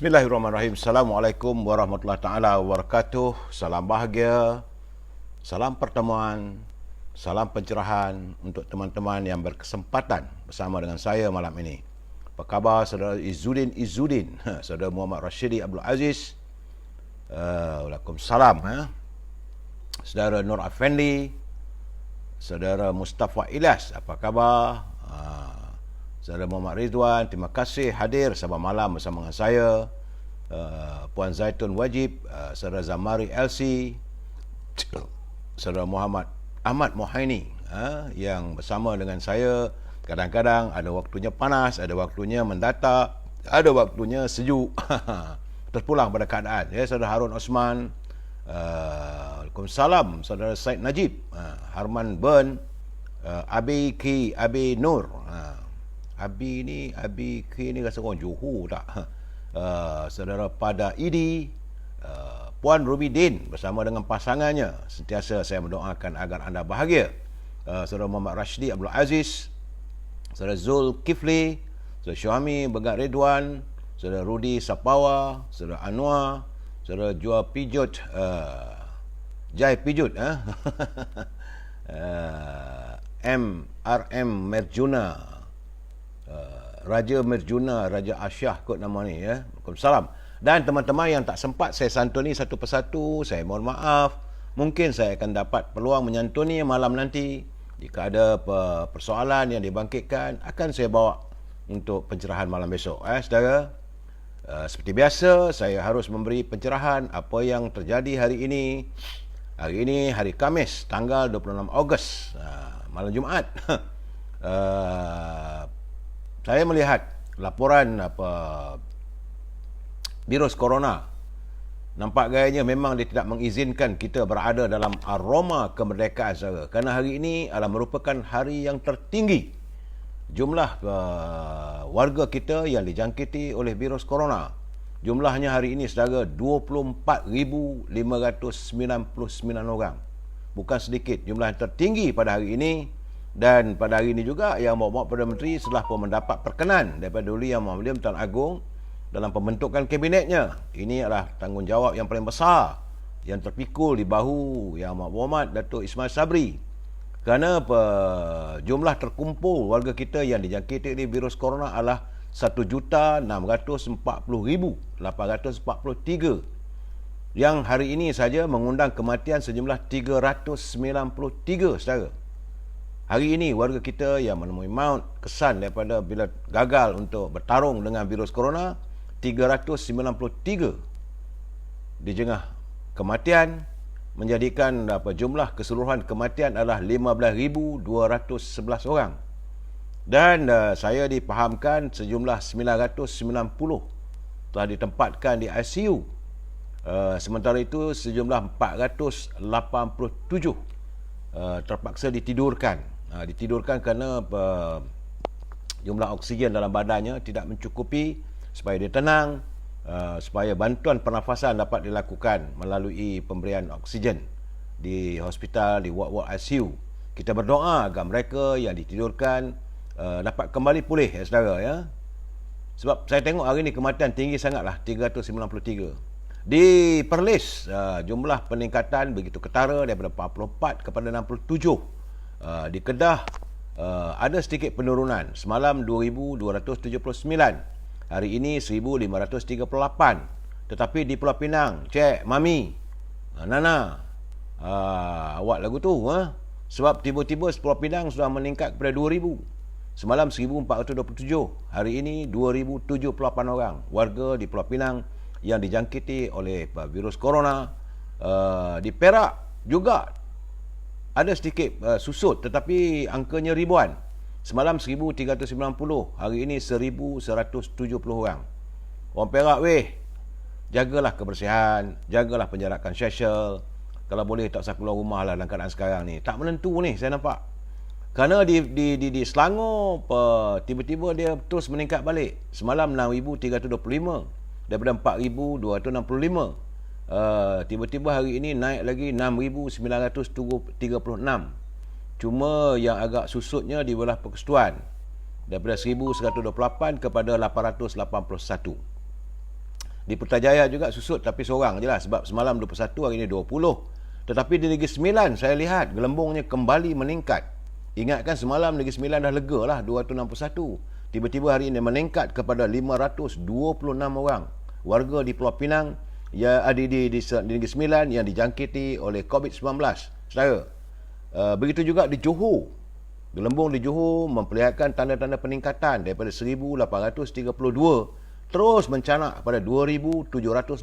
Bismillahirrahmanirrahim. Assalamualaikum warahmatullahi taala wabarakatuh. Salam bahagia, salam pertemuan, salam pencerahan untuk teman-teman yang berkesempatan bersama dengan saya malam ini. Apa khabar saudara Izzuddin, saudara Muhammad Rashidi Abdul Aziz. Waalaikumsalam. Saudara Nur Afendi, saudara Mustafa Ilyas, apa khabar? Saudara Muhammad Ridwan, terima kasih hadir sama malam bersama dengan saya. Puan Zaitun Wajib, saudara Zamari LC, saudara Muhammad Ahmad Mohaini, yang bersama dengan saya. Kadang-kadang ada waktunya panas, ada waktunya mendatak, ada waktunya sejuk. Terpulang pada keadaan. Ya, saudara Harun Osman, Waalaikumsalam. Saudara Said Najib, Harman Burn, Abi Ki, Abi Nur. Abi Ki ni rasa orang Johor tak? Saudara Pada Idi, Puan Ruby Din bersama dengan pasangannya. Sentiasa saya mendoakan agar anda bahagia. Saudara Muhammad Rashidi Abdul Aziz, saudara Zul Kifli, saudara Syahmi Begat Ridwan, saudara Rudi Sapawa, saudara Anwar, saudara Jual Pijut, Jai Pijut, RM Merjuna, Raja Merjuna, Raja Asyah kot nama ni, ya. Waalaikumsalam. Dan teman-teman yang tak sempat saya santuni satu persatu, saya mohon maaf. Mungkin saya akan dapat peluang menyantuni malam nanti. Jika ada persoalan yang dibangkitkan, akan saya bawa untuk pencerahan malam besok, saudara. Seperti biasa, saya harus memberi pencerahan apa yang terjadi hari ini. Hari ini hari Khamis, tanggal 26 Ogos, malam Jumaat. Saya melihat laporan virus corona. Nampak gayanya memang dia tidak mengizinkan kita berada dalam aroma kemerdekaan, saudara. Kerana hari ini adalah merupakan hari yang tertinggi jumlah warga kita yang dijangkiti oleh virus corona. Jumlahnya hari ini, saudara, 24,599 orang. Bukan sedikit, jumlah yang tertinggi pada hari ini. Dan pada hari ini juga Yang Berhormat Perdana Menteri setelah pun mendapat perkenan daripada Duli Yang Mulia Tuan Agong dalam pembentukan kabinetnya. Ini adalah tanggungjawab yang paling besar yang terpikul di bahu Yang Berhormat Datuk Ismail Sabri. Kerana jumlah terkumpul warga kita yang dijangkiti oleh virus corona adalah 1,640,843, yang hari ini saja mengundang kematian sejumlah 393, saudara. Hari ini warga kita yang menemui maut kesan daripada bila gagal untuk bertarung dengan virus corona, 393 dijengah kematian, menjadikan jumlah keseluruhan kematian adalah 15,211 orang. Dan saya dipahamkan sejumlah 990 telah ditempatkan di ICU. Sementara itu sejumlah 487 terpaksa ditidurkan. Ditidurkan kerana jumlah oksigen dalam badannya tidak mencukupi supaya dia tenang, supaya bantuan pernafasan dapat dilakukan melalui pemberian oksigen di hospital, di ward-ward ICU. Kita berdoa agar mereka yang ditidurkan dapat kembali pulih, ya saudara, ya. Sebab saya tengok hari ini kematian tinggi sangatlah, 393. Di Perlis, jumlah peningkatan begitu ketara daripada 44 kepada 67. Di Kedah ada sedikit penurunan. Semalam 2,279, hari ini 1,538. Tetapi di Pulau Pinang, Cik, Mami, Nana, awak lagu tu, sebab tiba-tiba Pulau Pinang sudah meningkat kepada 2,000. Semalam 1,427, hari ini 2,078 orang warga di Pulau Pinang yang dijangkiti oleh virus corona. Di Perak juga ada sedikit susut, tetapi angkanya ribuan. Semalam 1,390, hari ini 1,170 orang. Orang Perak, jagalah kebersihan, jagalah penjarakan sosial. Kalau boleh tak usah keluar rumah lah dalam keadaan sekarang ni. Tak menentu ni saya nampak. Kerana di Selangor tiba-tiba dia terus meningkat balik. Semalam 6,325 daripada 4,265. Tiba-tiba hari ini naik lagi 6,936. Cuma yang agak susutnya di belah persekutuan, daripada 1,128 kepada 881. Di Putrajaya juga susut tapi seorang je lah, sebab semalam 21, hari ini 20. Tetapi di Negeri Sembilan saya lihat gelembungnya kembali meningkat. Ingatkan semalam Negeri Sembilan dah lega lah 261. Tiba-tiba hari ini meningkat kepada 526 orang warga di Pulau Pinang yang ada di Negeri Sembilan yang dijangkiti oleh COVID-19. Saudara, begitu juga di Johor. Gelembung di Johor memperlihatkan tanda-tanda peningkatan daripada 1832 terus mencanak pada 2,785.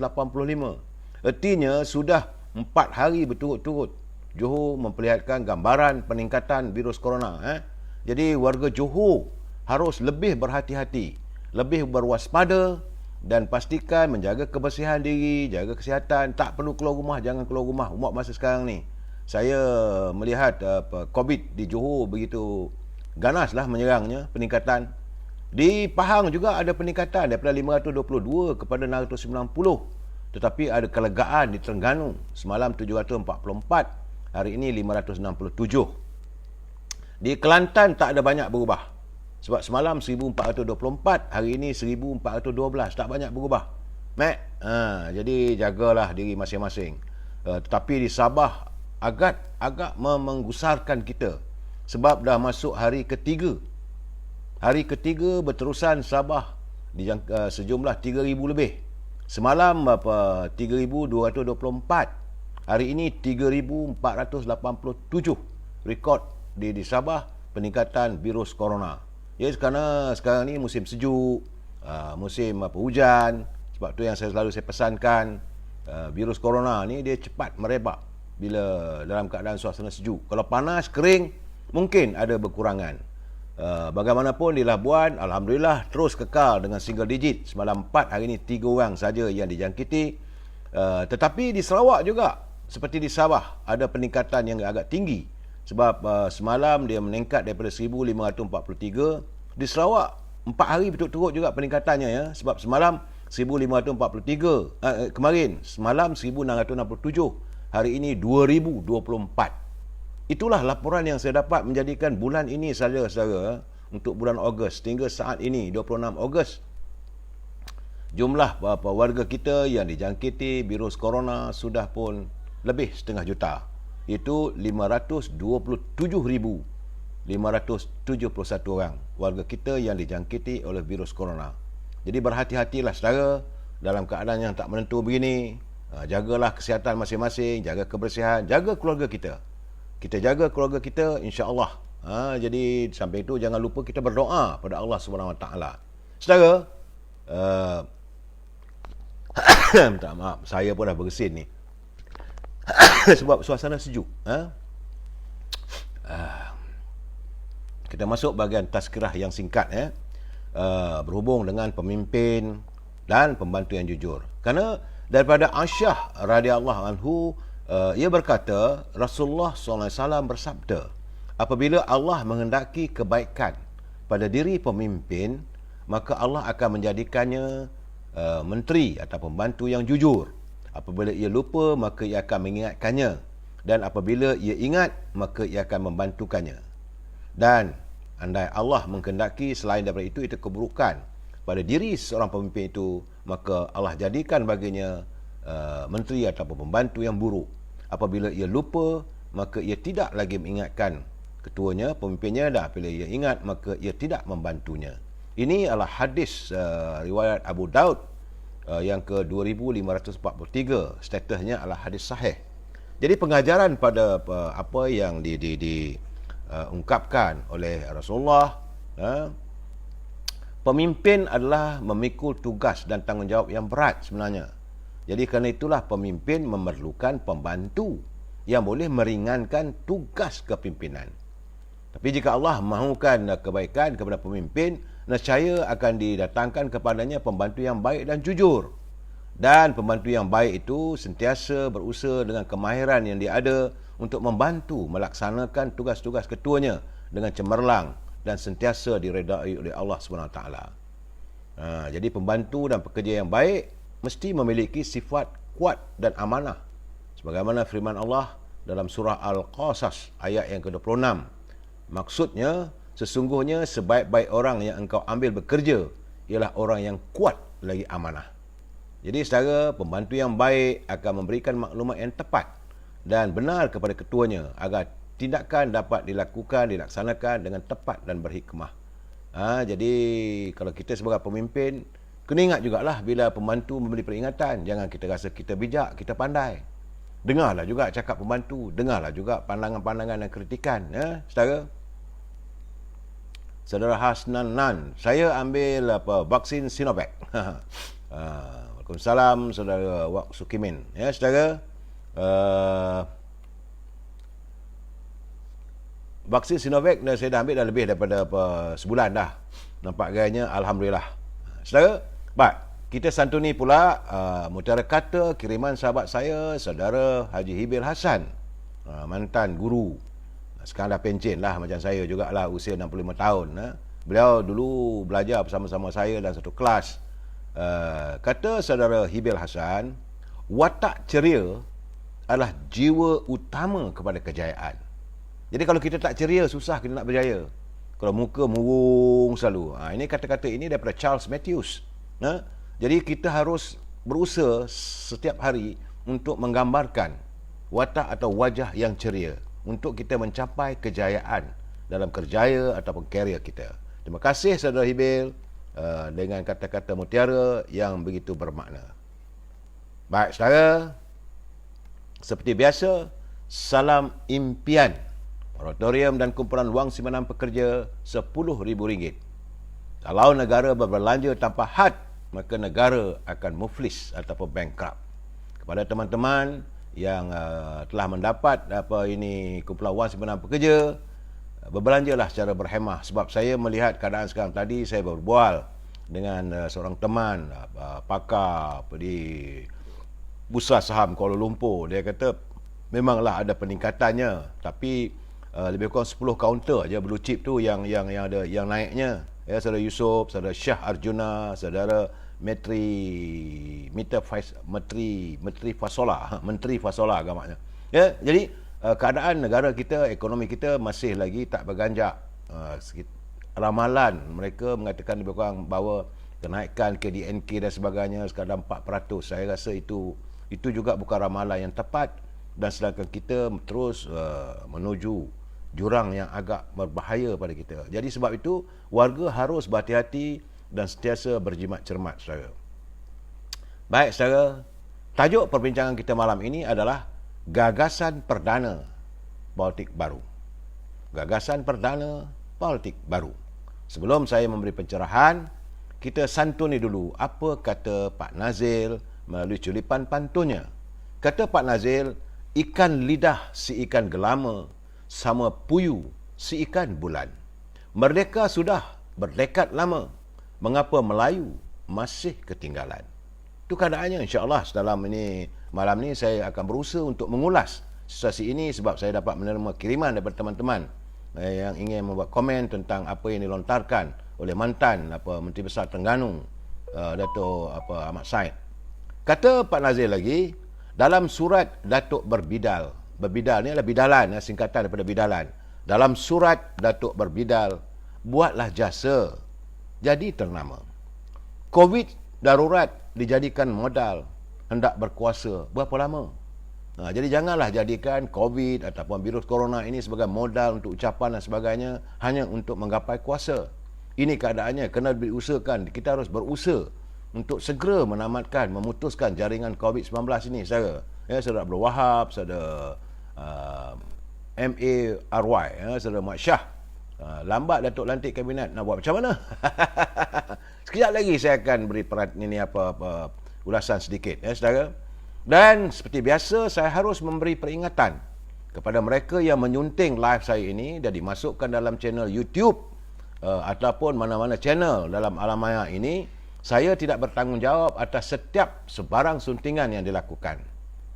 Artinya sudah 4 hari berturut-turut Johor memperlihatkan gambaran peningkatan virus corona. Jadi warga Johor harus lebih berhati-hati, lebih berwaspada dan pastikan menjaga kebersihan diri, jaga kesihatan. Tak perlu keluar rumah, jangan keluar rumah. Umur masa sekarang ni, saya melihat COVID di Johor begitu ganaslah menyerangnya, peningkatan. Di Pahang juga ada peningkatan daripada 522 kepada 690. Tetapi ada kelegaan di Terengganu. Semalam 744, hari ini 567. Di Kelantan tak ada banyak berubah. Sebab semalam 1424, hari ini 1412. Tak banyak berubah. Jadi jagalah diri masing-masing. Tetapi di Sabah agak menggusarkan kita. Sebab dah masuk hari ketiga. Hari ketiga berterusan Sabah sejumlah 3,000 lebih. Semalam 3,224. Hari ini 3,487 rekod di Sabah peningkatan virus corona. Ya, kerana sekarang ni musim sejuk, musim hujan. Sebab tu yang saya pesankan, virus corona ni dia cepat merebak bila dalam keadaan suasana sejuk. Kalau panas, kering, mungkin ada berkurangan. Bagaimanapun di Labuan, alhamdulillah terus kekal dengan single digit. Semalam 4, hari ini 3 orang saja yang dijangkiti. Tetapi di Sarawak juga seperti di Sabah ada peningkatan yang agak tinggi. Sebab semalam dia meningkat daripada 1,543. Di Sarawak 4 hari berturut-turut juga peningkatannya, ya. Sebab semalam 1,543, kemarin semalam 1,667, hari ini 2,024. Itulah laporan yang saya dapat menjadikan bulan ini saudara-saudara, untuk bulan Ogos hingga saat ini 26 Ogos, jumlah warga kita yang dijangkiti virus corona sudah pun lebih 0,5 juta, iaitu 527,571 orang warga kita yang dijangkiti oleh virus corona. Jadi berhati-hatilah saudara dalam keadaan yang tak menentu begini. Jagalah kesihatan masing-masing, jaga kebersihan, jaga keluarga kita. Kita jaga keluarga kita, insya-Allah. Jadi sampai itu jangan lupa kita berdoa pada Allah Subhanahu Wa Taala. Saudara, minta maaf, saya pun dah bersin ni. Sebab suasana sejuk. Kita masuk bahagian tazkirah yang singkat, berhubung dengan pemimpin dan pembantu yang jujur. Kerana daripada Aisyah radhiyallahu anhu, ia berkata, Rasulullah SAW bersabda, apabila Allah menghendaki kebaikan pada diri pemimpin, maka Allah akan menjadikannya menteri atau pembantu yang jujur. Apabila ia lupa, maka ia akan mengingatkannya. Dan apabila ia ingat, maka ia akan membantukannya. Dan andai Allah menghendaki selain daripada itu keburukan pada diri seorang pemimpin itu, maka Allah jadikan baginya menteri atau pembantu yang buruk. Apabila ia lupa, maka ia tidak lagi mengingatkan ketuanya, pemimpinnya, dan apabila ia ingat, maka ia tidak membantunya. Ini adalah hadis riwayat Abu Daud yang ke-2543. Statusnya adalah hadis sahih. Jadi pengajaran pada apa yang diungkapkan oleh Rasulullah, pemimpin adalah memikul tugas dan tanggungjawab yang berat sebenarnya. Jadi kerana itulah pemimpin memerlukan pembantu yang boleh meringankan tugas kepimpinan. Tapi jika Allah mahukan kebaikan kepada pemimpin, nescaya akan didatangkan kepadanya pembantu yang baik dan jujur. Dan pembantu yang baik itu sentiasa berusaha dengan kemahiran yang dia ada untuk membantu melaksanakan tugas-tugas ketuanya dengan cemerlang dan sentiasa diredai oleh Allah SWT. Jadi pembantu dan pekerja yang baik mesti memiliki sifat kuat dan amanah. Sebagaimana firman Allah dalam surah Al-Qasas ayat yang ke-26. Maksudnya, sesungguhnya sebaik-baik orang yang engkau ambil bekerja ialah orang yang kuat lagi amanah. Jadi saudara, pembantu yang baik akan memberikan maklumat yang tepat dan benar kepada ketuanya agar tindakan dapat dilaksanakan dengan tepat dan berhikmah. Jadi kalau kita sebagai pemimpin, kena ingat jugalah bila pembantu memberi peringatan, jangan kita rasa kita bijak, kita pandai. Dengarlah juga cakap pembantu, dengarlah juga pandangan-pandangan dan kritikan. Saudara, Saudara Hasnan Nan, saya ambil vaksin Sinovac. Waalaikumsalam Saudara Wak Sukimin. Saudara, vaksin Sinovac saya dah ambil dah lebih daripada sebulan dah. Nampak gayanya, alhamdulillah. Saudara, kita santuni pula mutiara kata kiriman sahabat saya, Saudara Haji Hibil Hassan, mantan guru. Sekarang dah pencen lah macam saya jugalah, usia 65 tahun. Beliau dulu belajar bersama-sama saya dalam satu kelas. Kata Saudara Hibil Hassan, watak ceria adalah jiwa utama kepada kejayaan. Jadi kalau kita tak ceria, susah kita nak berjaya. Kalau muka murung selalu. Ini kata-kata ini daripada Charles Matthews. Jadi kita harus berusaha setiap hari untuk menggambarkan watak atau wajah yang ceria untuk kita mencapai kejayaan dalam kerjaya ataupun karier kita. Terima kasih Saudara Hibil dengan kata-kata mutiara yang begitu bermakna. Baik saudara, seperti biasa, salam impian. Moratorium dan kumpulan wang simpanan pekerja RM10,000. Kalau negara berbelanja tanpa had, maka negara akan muflis ataupun bankrupt. Kepada teman-teman yang telah mendapat kumpulan wang simpanan pekerja, berbelanjalah secara berhemah. Sebab saya melihat keadaan sekarang. Tadi saya berbual dengan seorang teman pakar di Bursa Saham Kuala Lumpur. Dia kata memanglah ada peningkatannya, tapi lebih kurang 10 kaunter aja blue chip tu yang ada yang naiknya. Saudara Yusof, Saudara Syah Arjuna, Saudara Menteri Fasola agamanya. Jadi keadaan negara kita, ekonomi kita masih lagi tak berganjak. Ramalan mereka mengatakan lebih kurang bahawa kenaikan KDNK dan sebagainya sekadar 4%. Saya rasa itu juga bukan ramalan yang tepat, dan sedangkan kita terus menuju jurang yang agak berbahaya pada kita. Jadi sebab itu warga harus berhati-hati dan sentiasa berjimat cermat, saudara. Baik saudara, tajuk perbincangan kita malam ini adalah gagasan perdana politik baru. Gagasan perdana politik baru. Sebelum saya memberi pencerahan, kita santuni dulu apa kata Pak Nazil melalui culipan pantunnya. Kata Pak Nazil, ikan lidah si ikan gelama sama puyuh si ikan bulan. Merdeka sudah berdekat lama, mengapa Melayu masih ketinggalan? Itu keadaannya. InsyaAllah malam ni saya akan berusaha untuk mengulas situasi ini, sebab saya dapat menerima kiriman daripada teman-teman yang ingin membuat komen tentang apa yang dilontarkan oleh mantan Menteri Besar Terengganu, Dato' Ahmad Said. Kata Pak Nazir lagi, dalam surat Datuk Berbidal ni adalah bidalan, singkatan daripada bidalan. Dalam surat Datuk Berbidal, buatlah jasa, jadi ternama. COVID darurat dijadikan modal, hendak berkuasa berapa lama? Jadi janganlah jadikan COVID ataupun virus corona ini sebagai modal untuk ucapan dan sebagainya hanya untuk menggapai kuasa. Ini keadaannya, kena diusahakan. Kita harus berusaha untuk segera memutuskan jaringan COVID-19 ini, saudara. Saudara Abdul Wahab, saudara MARY, saudara Mat Syah. Lambat Datuk lantik kabinet, nak buat macam mana? Sekejap lagi saya akan beri ulasan sedikit, saudara. Dan seperti biasa, saya harus memberi peringatan kepada mereka yang menyunting live saya ini dan dimasukkan dalam channel YouTube ataupun mana-mana channel dalam alam maya ini. Saya tidak bertanggungjawab atas setiap sebarang suntingan yang dilakukan.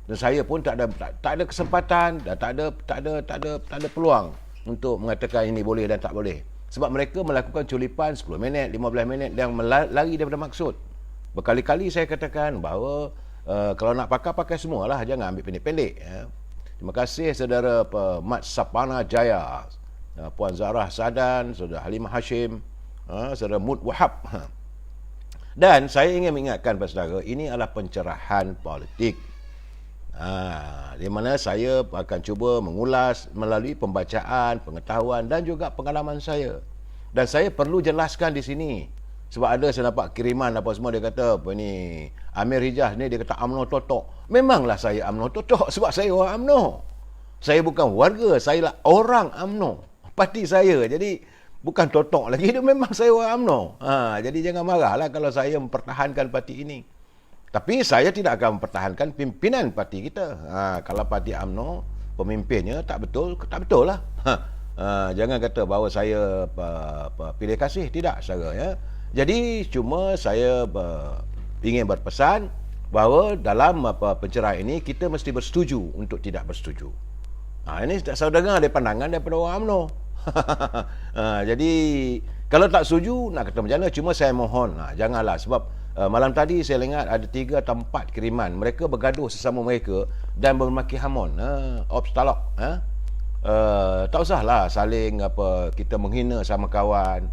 Dan saya pun tak ada kesempatan dan tak ada peluang untuk mengatakan ini boleh dan tak boleh. Sebab mereka melakukan culipan 10 minit, 15 minit yang lari daripada maksud. Berkali-kali saya katakan bahawa kalau nak pakai semualah, jangan ambil pendek-pendek. Terima kasih saudara Mat Sapana Jaya, Puan Zarah Sadan, saudara Halimah Hashim, saudara Mud Wahab. Dan saya ingin mengingatkan kepada saudara, ini adalah pencerahan politik. Di mana saya akan cuba mengulas melalui pembacaan, pengetahuan dan juga pengalaman saya. Dan saya perlu jelaskan di sini. Sebab ada saya nampak kiriman apa semua, dia kata apa ni, Amir Hijaz ni dia kata UMNO totok. Memanglah saya UMNO totok sebab saya orang UMNO. Saya bukan warga, saya lah orang UMNO. Parti saya. Jadi bukan totok lagi, dia memang saya orang UMNO. Jadi jangan marahlah kalau saya mempertahankan parti ini. Tapi saya tidak akan mempertahankan pimpinan parti kita. Kalau parti UMNO pemimpinnya tak betul, tak betul lah. Jangan kata bahawa saya pilih kasih, tidak saudara ya. Jadi cuma saya ingin berpesan bahawa dalam pencerahan ini kita mesti bersetuju untuk tidak bersetuju. Ini saya dengar ada pandangan daripada orang UMNO. Jadi kalau tak setuju nak kata macam mana, cuma saya mohon janganlah, sebab malam tadi saya ingat ada 3 atau 4 kiriman, mereka bergaduh sesama mereka dan bermaki hamun, obstalok, tak usahlah saling kita menghina sama kawan.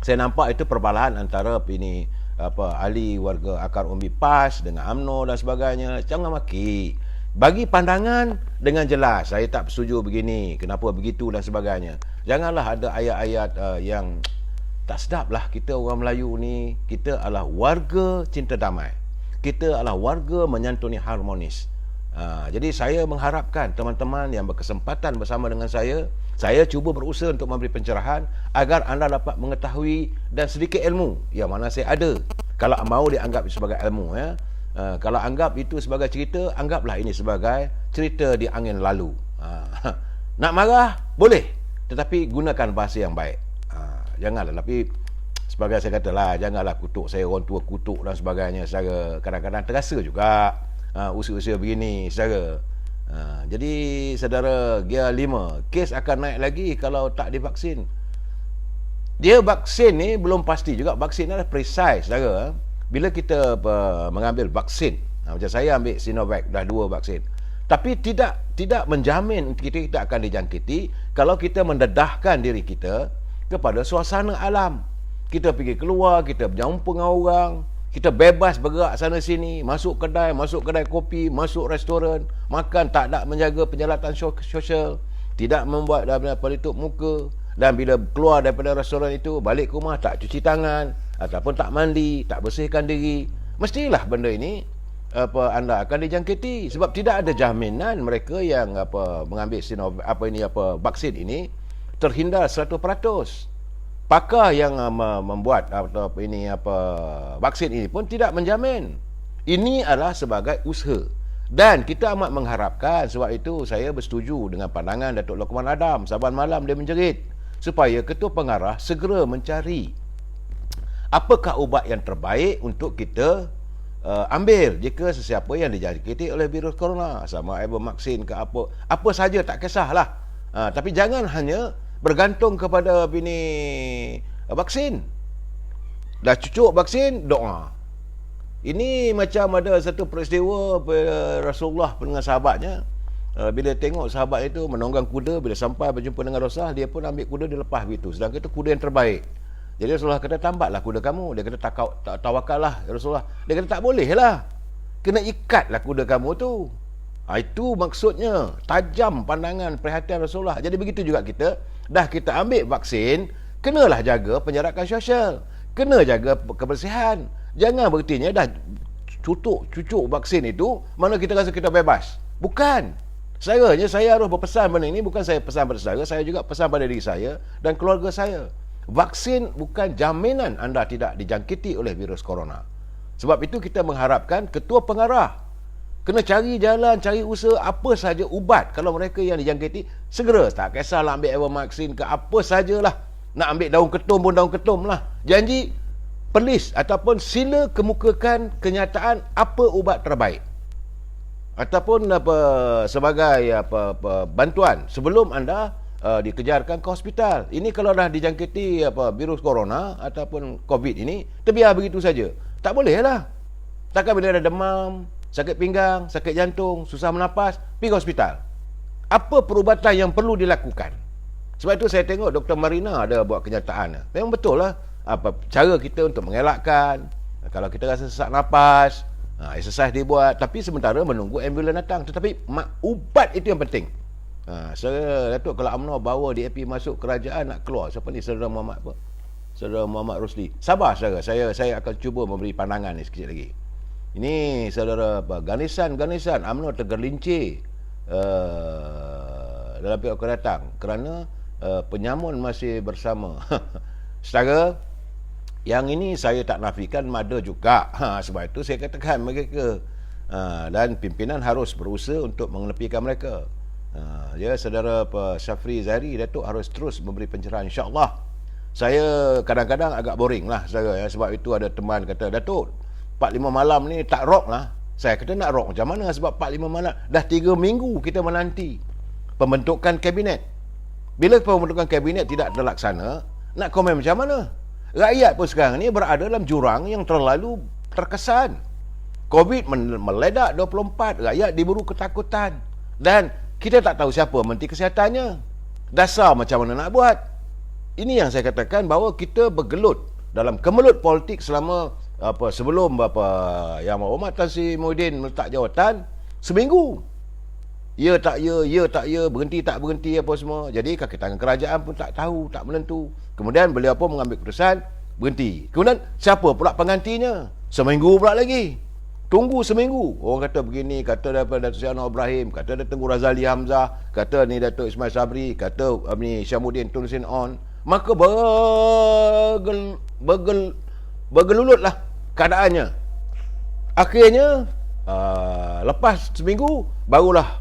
Saya nampak itu perbalahan antara ini ahli warga akar umbi PAS dengan UMNO dan sebagainya. Jangan maki. Bagi pandangan dengan jelas, saya tak setuju begini, kenapa begitu dan sebagainya. Janganlah ada ayat-ayat yang tak sedap lah. Kita orang Melayu ni, kita adalah warga cinta damai. Kita adalah warga menyantuni harmonis. Jadi saya mengharapkan teman-teman yang berkesempatan bersama dengan saya cuba berusaha untuk memberi pencerahan agar anda dapat mengetahui dan sedikit ilmu yang mana saya ada. Kalau mahu dianggap sebagai ilmu, kalau anggap itu sebagai cerita, anggaplah ini sebagai cerita di angin lalu. Nak marah boleh, tetapi gunakan bahasa yang baik. Janganlah, tapi sebagai saya katalah, janganlah kutuk saya, orang tua kutuk dan sebagainya. Secara kadang-kadang terasa juga usia-usia begini saudara. Jadi saudara, gear 5 kes akan naik lagi kalau tak divaksin. Dia vaksin ni belum pasti juga, vaksin adalah precise saudara. Bila kita mengambil vaksin, macam saya ambil Sinovac, dah 2 vaksin, tapi tidak menjamin kita akan dijangkiti kalau kita mendedahkan diri kita kepada suasana alam. Kita pergi keluar, kita berjumpa dengan orang, kita bebas bergerak sana sini, masuk kedai kopi, masuk restoran, makan, tak ada menjaga penjalatan sosial, tidak membuat pelitup muka, dan bila keluar daripada restoran itu, balik ke rumah tak cuci tangan ataupun tak mandi, tak bersihkan diri. Mestilah benda ini anda akan dijangkiti, sebab tidak ada jaminan mereka yang mengambil vaksin ini terhindar 100%. Pakar yang membuat vaksin ini pun tidak menjamin. Ini adalah sebagai usaha. Dan kita amat mengharapkan, sebab itu saya bersetuju dengan pandangan Datuk Lokman Adam. Saban malam dia menjerit supaya Ketua Pengarah segera mencari apakah ubat yang terbaik untuk kita ambil jika sesiapa yang dijangkiti oleh virus corona, sama ivermectin ke apa saja, tak kisahlah. Tapi jangan hanya bergantung kepada vaksin. Dah cucuk vaksin, doa. Ini macam ada satu peristiwa Rasulullah dengan sahabatnya. Bila tengok sahabat itu menunggang kuda, bila sampai berjumpa dengan Rasulullah, dia pun ambil kuda, dia lepas begitu. Sedangkan itu kuda yang terbaik. Jadi Rasulullah kata, tambatlah kuda kamu. Dia kata, tak tawakallah Rasulullah. Dia kata, tak boleh lah, kena ikatlah kuda kamu tu. Itu maksudnya, tajam pandangan perhatian Rasulullah. Jadi begitu juga kita, dah kita ambil vaksin, kenalah jaga penjarakan sosial, kena jaga kebersihan. Jangan berartinya dah cucuk vaksin itu, mana kita rasa kita bebas. Bukan. Sebenarnya saya harus berpesan benda ini, bukan saya pesan pada saudara, saya juga pesan pada diri saya dan keluarga saya. Vaksin bukan jaminan anda tidak dijangkiti oleh virus corona. Sebab itu kita mengharapkan Ketua Pengarah kena cari jalan, cari usaha apa saja ubat. Kalau mereka yang dijangkiti, segera, tak kisahlah ambil ivermectin ke apa sajalah. Nak ambil daun ketum pun daun ketum lah. Janji, pelis ataupun sila kemukakan kenyataan apa ubat terbaik. Ataupun sebagai bantuan sebelum anda dikejarkan ke hospital. Ini kalau dah dijangkiti virus corona ataupun COVID ini, terbiar begitu saja. Tak boleh lah. Takkan bila ada demam, sakit pinggang, sakit jantung, susah menafas, pergi ke hospital. Apa perubatan yang perlu dilakukan? Sebab itu saya tengok Dr. Marina ada buat kenyataan. Memang betul lah. cara kita untuk mengelakkan. Kalau kita rasa sesak nafas, exercise dibuat, tapi sementara menunggu ambulans datang. Tetapi ubat itu yang penting. Saudara Datuk kalau UMNO bawa DAP masuk kerajaan nak keluar, siapa ni Saudara Muhammad apa? Saudara Muhammad Rosli. Sabar saudara, saya akan cuba memberi pandangan ni sikit lagi. Ini saudara Ganisan UMNO tergelincir dalam pihak akan datang kerana penyamun masih bersama. Saudara, yang ini saya tak nafikan ada juga. Sebab itu saya katakan mereka dan pimpinan harus berusaha untuk mengenepikan mereka. Ya, saudara Syafri Zahri Datuk harus terus memberi pencerahan, insya-Allah. Saya kadang-kadang agak boring lah saudara, ya, sebab itu ada teman kata, Datuk 4-5 malam ni tak rock lah. Saya kata nak rock macam mana, sebab 4-5 malam dah 3 minggu kita menanti pembentukan kabinet. Bila pembentukan kabinet tidak terlaksana, nak komen macam mana? Rakyat pun sekarang ni berada dalam jurang yang terlalu terkesan. Covid meledak 24, rakyat diburu ketakutan. Dan kita tak tahu siapa Menteri Kesehatannya. Dasar macam mana nak buat? Ini yang saya katakan bahawa kita bergelut dalam kemelut politik selama sebelum Yang Berhormat Tan Sri Muhyiddin meletak jawatan seminggu. Ya tak ya, berhenti tak berhenti apa semua. Jadi kaki tangan kerajaan pun tak tahu, tak menentu. Kemudian beliau pun mengambil keputusan berhenti. Kemudian siapa pula penggantinya? Seminggu pula lagi. Tunggu seminggu. Orang kata begini, kata daripada Datuk Seri Anwar Ibrahim, kata ada Tengku Razali Hamzah, kata ni Datuk Ismail Sabri, kata ni Syamuddin Tun Sin On. Maka bergelulutlah keadaannya. Akhirnya lepas seminggu barulah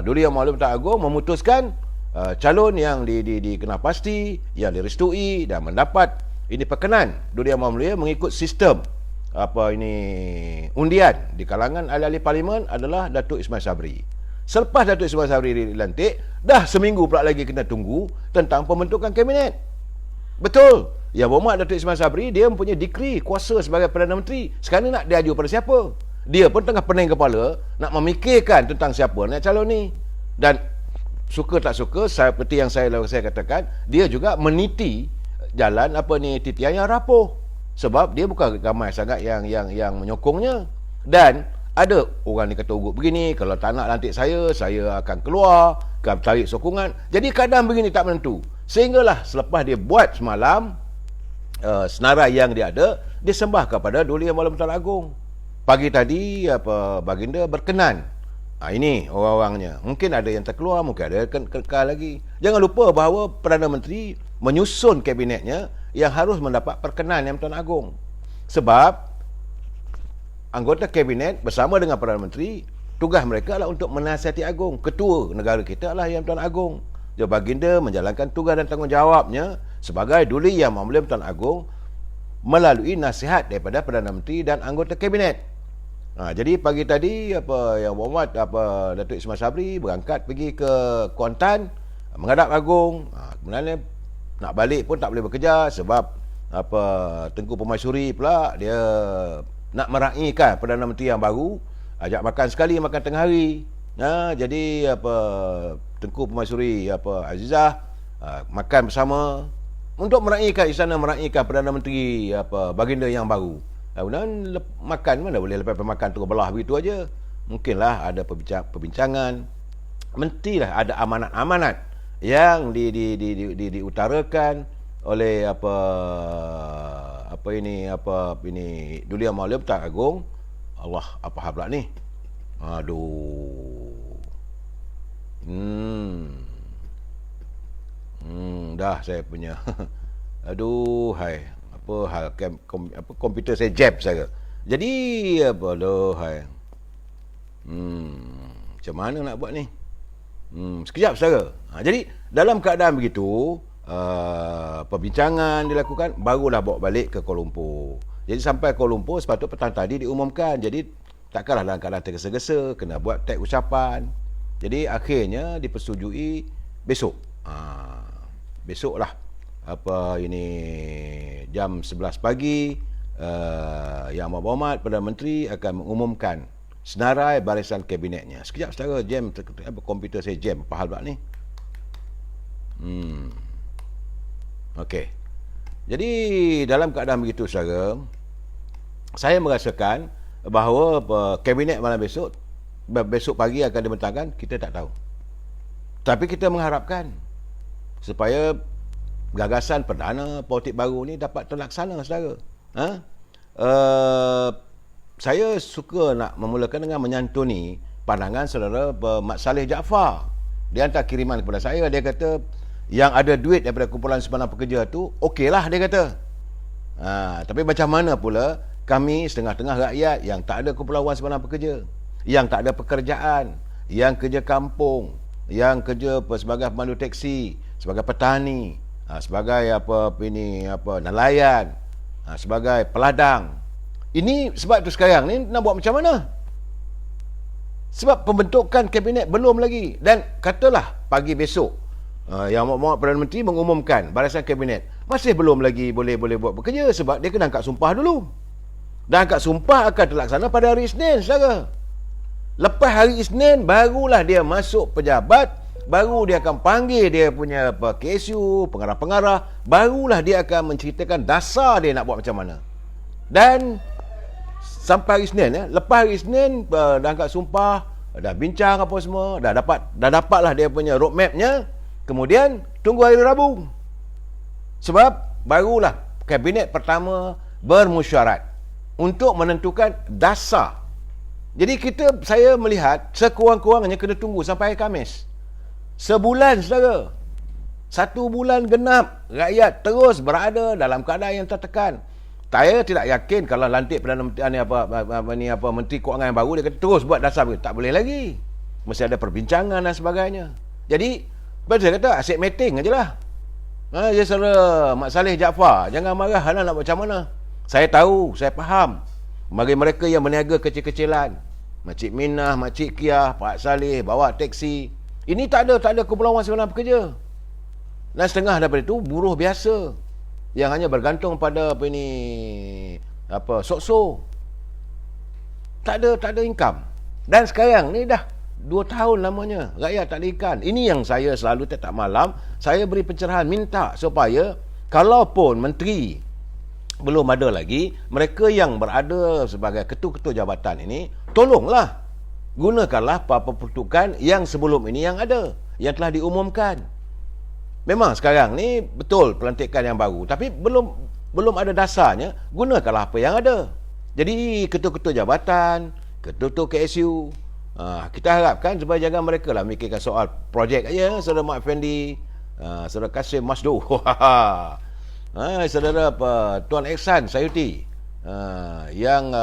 Duli Yang Maha Pertuan Agong memutuskan calon yang dikenal pasti, yang direstui dan mendapat ini perkenan Duli Yang Maha Mulia mengikut sistem undian di kalangan ahli-ahli parlimen adalah Datuk Ismail Sabri. Selepas Datuk Ismail Sabri dilantik, dah seminggu pula lagi kena tunggu tentang pembentukan kabinet. Betul. Yang Berhormat Datuk Ismail Sabri, dia mempunyai dekri kuasa sebagai Perdana Menteri. Sekarang nak diaju pada siapa? Dia pun tengah pening kepala nak memikirkan tentang siapa nak calon ni. Dan suka tak suka, seperti yang saya katakan, dia juga meniti jalan titian yang rapuh. Sebab dia bukan ramai sangat yang menyokongnya. Dan ada orang ni kata ugut begini, kalau tak nak lantik saya akan keluar, akan tarik sokongan. Jadi keadaan begini tak menentu. Sehinggalah selepas dia buat semalam senarai yang dia ada, dia sembah kepada Duli Yang Maha Pertuan Agong. Pagi tadi baginda berkenan. Ini orang-orangnya. Mungkin ada yang terkeluar, mungkin ada yang kekal lagi. Jangan lupa bahawa Perdana Menteri menyusun kabinetnya yang harus mendapat perkenan Yang Pertuan Agong. Sebab anggota kabinet bersama dengan Perdana Menteri, tugas mereka adalah untuk menasihati Agong. Ketua negara kita adalah Yang Pertuan Agong. Jadi baginda menjalankan tugas dan tanggungjawabnya sebagai Duli Yang Maha Mulia Pertuan Agong melalui nasihat daripada Perdana Menteri dan anggota kabinet. Jadi pagi tadi Yang Berhormat Datuk Ismail Sabri berangkat pergi ke Kuantan menghadap Agong. Kemudian nak balik pun tak boleh bekerja sebab Tengku Permaisuri pula dia nak meraihkan Perdana Menteri yang baru, ajak makan sekali, makan tengah hari. Jadi Tengku Permaisuri Azizah makan bersama untuk meraihkan istana, meraihkan Perdana Menteri baginda yang baru. Kemudian makan, mana boleh lepas makan terus belah begitu aja. Mungkinlah ada perbincangan. Mestilah ada amanat-amanat yang diutarakan oleh Duli Yang Maha Pertuan Agong. Allah, apa hal pula ni? Aduh. Dah saya punya. Aduh, hai. Apa hal komputer saya jam saya. Jadi hai. Macam mana nak buat ni? Sekejap saudara. Jadi dalam keadaan begitu, perbincangan dilakukan, barulah bawa balik ke Kuala Lumpur. Jadi sampai Kuala Lumpur sepatutnya petang tadi diumumkan. Jadi takkanlah dalam keadaan tergesa-gesa, kena buat tag ucapan. Jadi akhirnya dipersetujui besok. Besoklah jam 11 pagi Yang Berhormat Perdana Menteri akan mengumumkan senarai barisan kabinetnya. Sekejap saudara, jam komputer saya jam. Apa hal pula ni? Okey. Jadi dalam keadaan begitu saudara, saya merasakan bahawa kabinet malam besok pagi akan dibentangkan, kita tak tahu. Tapi kita mengharapkan supaya gagasan perdana politik baru ni dapat terlaksana, saudara. Saya suka nak memulakan dengan menyantuni pandangan saudara Mat Salleh Jaafar. Dia hantar kiriman kepada saya, dia kata yang ada duit daripada kumpulan Semenanjung Pekerja tu, okeylah dia kata. Tapi macam mana pula kami setengah-tengah rakyat yang tak ada kumpulan wang Semenanjung Pekerja, yang tak ada pekerjaan, yang kerja kampung, yang kerja sebagai pemandu teksi, sebagai petani, sebagai nelayan, sebagai peladang. Ini sebab tu sekarang ni nak buat macam mana? Sebab pembentukan kabinet belum lagi. Dan katalah pagi besok yang Perdana Menteri mengumumkan barisan kabinet, masih belum lagi boleh buat bekerja sebab dia kena angkat sumpah dulu. Dan angkat sumpah akan terlaksana pada hari Isnin, saudara. Lepas hari Isnin barulah dia masuk pejabat, baru dia akan panggil dia punya KSU, pengarah-pengarah, barulah dia akan menceritakan dasar dia nak buat macam mana. Dan sampai hari Isnin, lepas hari Isnin dah angkat sumpah, dah bincang apa semua, dah dapatlah dia punya roadmapnya. Kemudian tunggu hari Rabu, sebab barulah kabinet pertama bermesyuarat untuk menentukan dasar. Jadi saya melihat sekurang-kurangnya kena tunggu sampai hari Khamis. Sebulan, saudara. 1 bulan genap, rakyat terus berada dalam keadaan yang tertekan. Saya tidak yakin kalau lantik Perdana Menteri Menteri Kewangan yang baru, dia kata terus buat dasar. Tak boleh lagi. Mesti ada perbincangan dan sebagainya. Jadi saya kata asyik meeting ajalah. Ya saudara Mat Salleh Jaafar, jangan marah nak buat macam mana. Saya tahu, saya faham. Bagi mereka yang berniaga kecil-kecilan, Makcik Minah, Makcik Kiah, Pak Saleh bawa teksi, ini tak ada kumpulan wang Semenanjung Pekerja. Dan setengah daripada itu buruh biasa yang hanya bergantung pada sok-sok. Tak ada income. Dan sekarang ni dah 2 tahun lamanya rakyat tak ada ikan. Ini yang saya selalu tiap malam saya beri pencerahan, minta supaya kalaupun menteri belum ada lagi, mereka yang berada sebagai ketua-ketua jabatan ini, tolonglah gunakanlah apa-apa peruntukan yang sebelum ini yang ada, yang telah diumumkan. Memang sekarang ni betul pelantikan yang baru, tapi belum ada dasarnya, gunakanlah apa yang ada. Jadi ketua-ketua jabatan, ketua-ketua KSU, kita harapkan supaya jangan mereka lah mikirkan soal projek aja. Saudara Mat Effendi, saudara Kasim Masdo, saudara Tuan Ehsan Sayuti, yang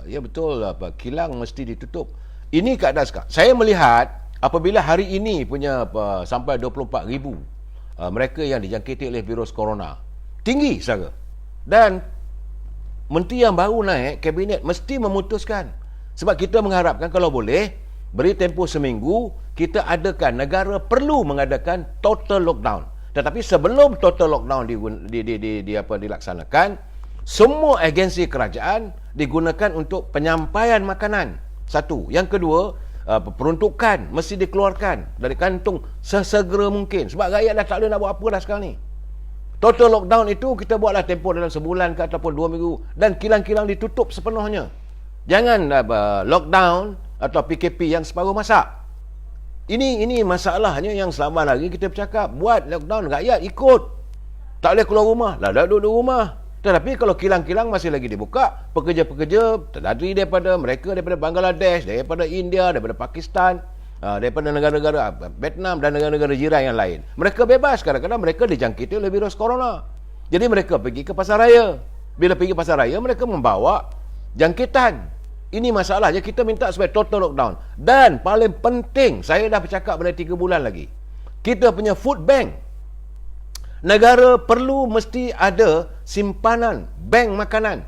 ya betul kilang mesti ditutup. Ini keadaan sekarang. Saya melihat apabila hari ini punya sampai 24,000 mereka yang dijangkiti oleh virus corona, tinggi saja. Dan menteri yang baru naik kabinet mesti memutuskan. Sebab kita mengharapkan kalau boleh beri tempoh seminggu, kita adakan, negara perlu mengadakan total lockdown. Tetapi sebelum total lockdown dilaksanakan, semua agensi kerajaan digunakan untuk penyampaian makanan. Satu. Yang kedua, peruntukan mesti dikeluarkan dari kantung sesegera mungkin. Sebab rakyat dah tak boleh nak buat apa dah sekarang ni. Total lockdown itu kita buatlah tempoh dalam sebulan ke ataupun 2 minggu. Dan kilang-kilang ditutup sepenuhnya. Jangan lockdown atau PKP yang separuh masa. Ini masalahnya yang selama lagi kita bercakap. Buat lockdown, rakyat ikut. Tak boleh keluar rumah. Lah duduk di rumah. Tetapi kalau kilang-kilang masih lagi dibuka, pekerja-pekerja terdiri daripada Bangladesh, daripada India, daripada Pakistan, daripada negara-negara Vietnam dan negara-negara jiran yang lain. Mereka bebas. Kadang-kadang mereka dijangkiti oleh virus corona. Jadi mereka pergi ke pasar raya. Bila pergi pasar raya, mereka membawa jangkitan. Ini masalahnya, kita minta supaya total lockdown. Dan paling penting, saya dah bercakap pada 3 bulan lagi, kita punya food bank. Negara perlu mesti ada simpanan bank makanan.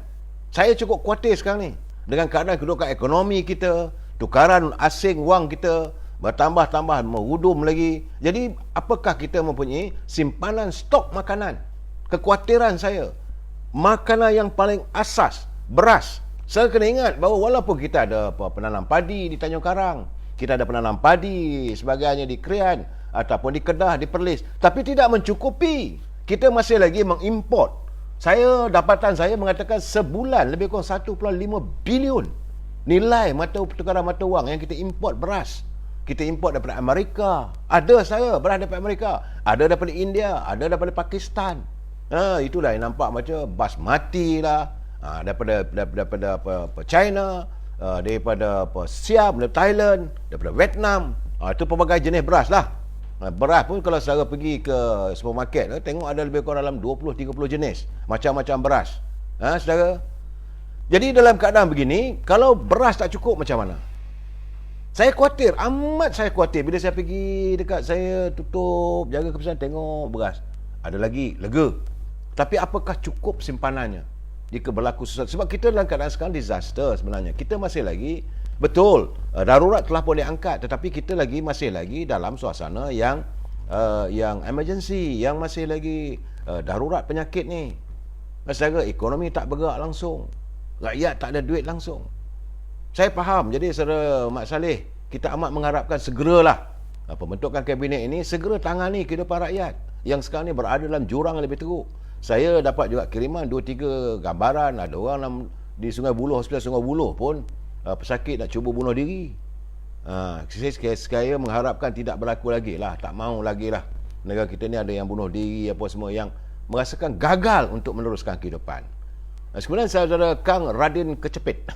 Saya cukup khawatir sekarang ni dengan keadaan kedudukan ekonomi kita, tukaran asing wang kita bertambah-tambah, merudum lagi. Jadi apakah kita mempunyai simpanan stok makanan? Kekhawatiran saya, makanan yang paling asas, beras. Saya kena ingat bahawa walaupun kita ada penanam padi di Tanjung Karang, kita ada penanam padi sebagainya di Krian ataupun di Kedah, di Perlis, tapi tidak mencukupi. kita masih lagi mengimport. Dapatan saya mengatakan sebulan lebih kurang 1.5 bilion nilai pertukaran mata wang yang kita import beras. Kita import daripada Amerika. Ada saya beras daripada Amerika. Ada daripada India. Ada daripada Pakistan. Itulah yang nampak macam basmati lah. Daripada China. Daripada Siam, daripada Thailand. Daripada Vietnam. Itu pelbagai jenis beras lah. Beras pun kalau saudara pergi ke supermarket, tengok ada lebih kurang dalam 20-30 jenis. Macam-macam beras. Saudara. Jadi dalam keadaan begini, kalau beras tak cukup macam mana? Saya khawatir, amat saya khawatir. Bila saya pergi dekat saya tutup, jaga kebersihan, tengok beras. Ada lagi, lega. Tapi apakah cukup simpanannya jika berlaku sesuatu? Sebab kita dalam keadaan sekarang disaster sebenarnya. Kita masih lagi, betul, darurat telah pun diangkat. Tetapi kita masih lagi dalam suasana yang emergency, yang masih lagi darurat penyakit ni. Secara ekonomi tak bergerak langsung. Rakyat tak ada duit langsung. Saya faham. Jadi saudara Mat Saleh, kita amat mengharapkan segeralah pembentukan kabinet ini segera tangani kehidupan rakyat yang sekarang ni berada dalam jurang yang lebih teruk. Saya dapat juga kiriman 2-3 gambaran ada orang di Sungai Buloh, hospital Sungai Buloh pun pesakit nak cuba bunuh diri. Saya mengharapkan tidak berlaku lagi lah. Tak mau lagi lah negara kita ni ada yang bunuh diri apa semua, yang merasakan gagal untuk meneruskan kehidupan. Sebenarnya saudara Kang Radin Kecepit.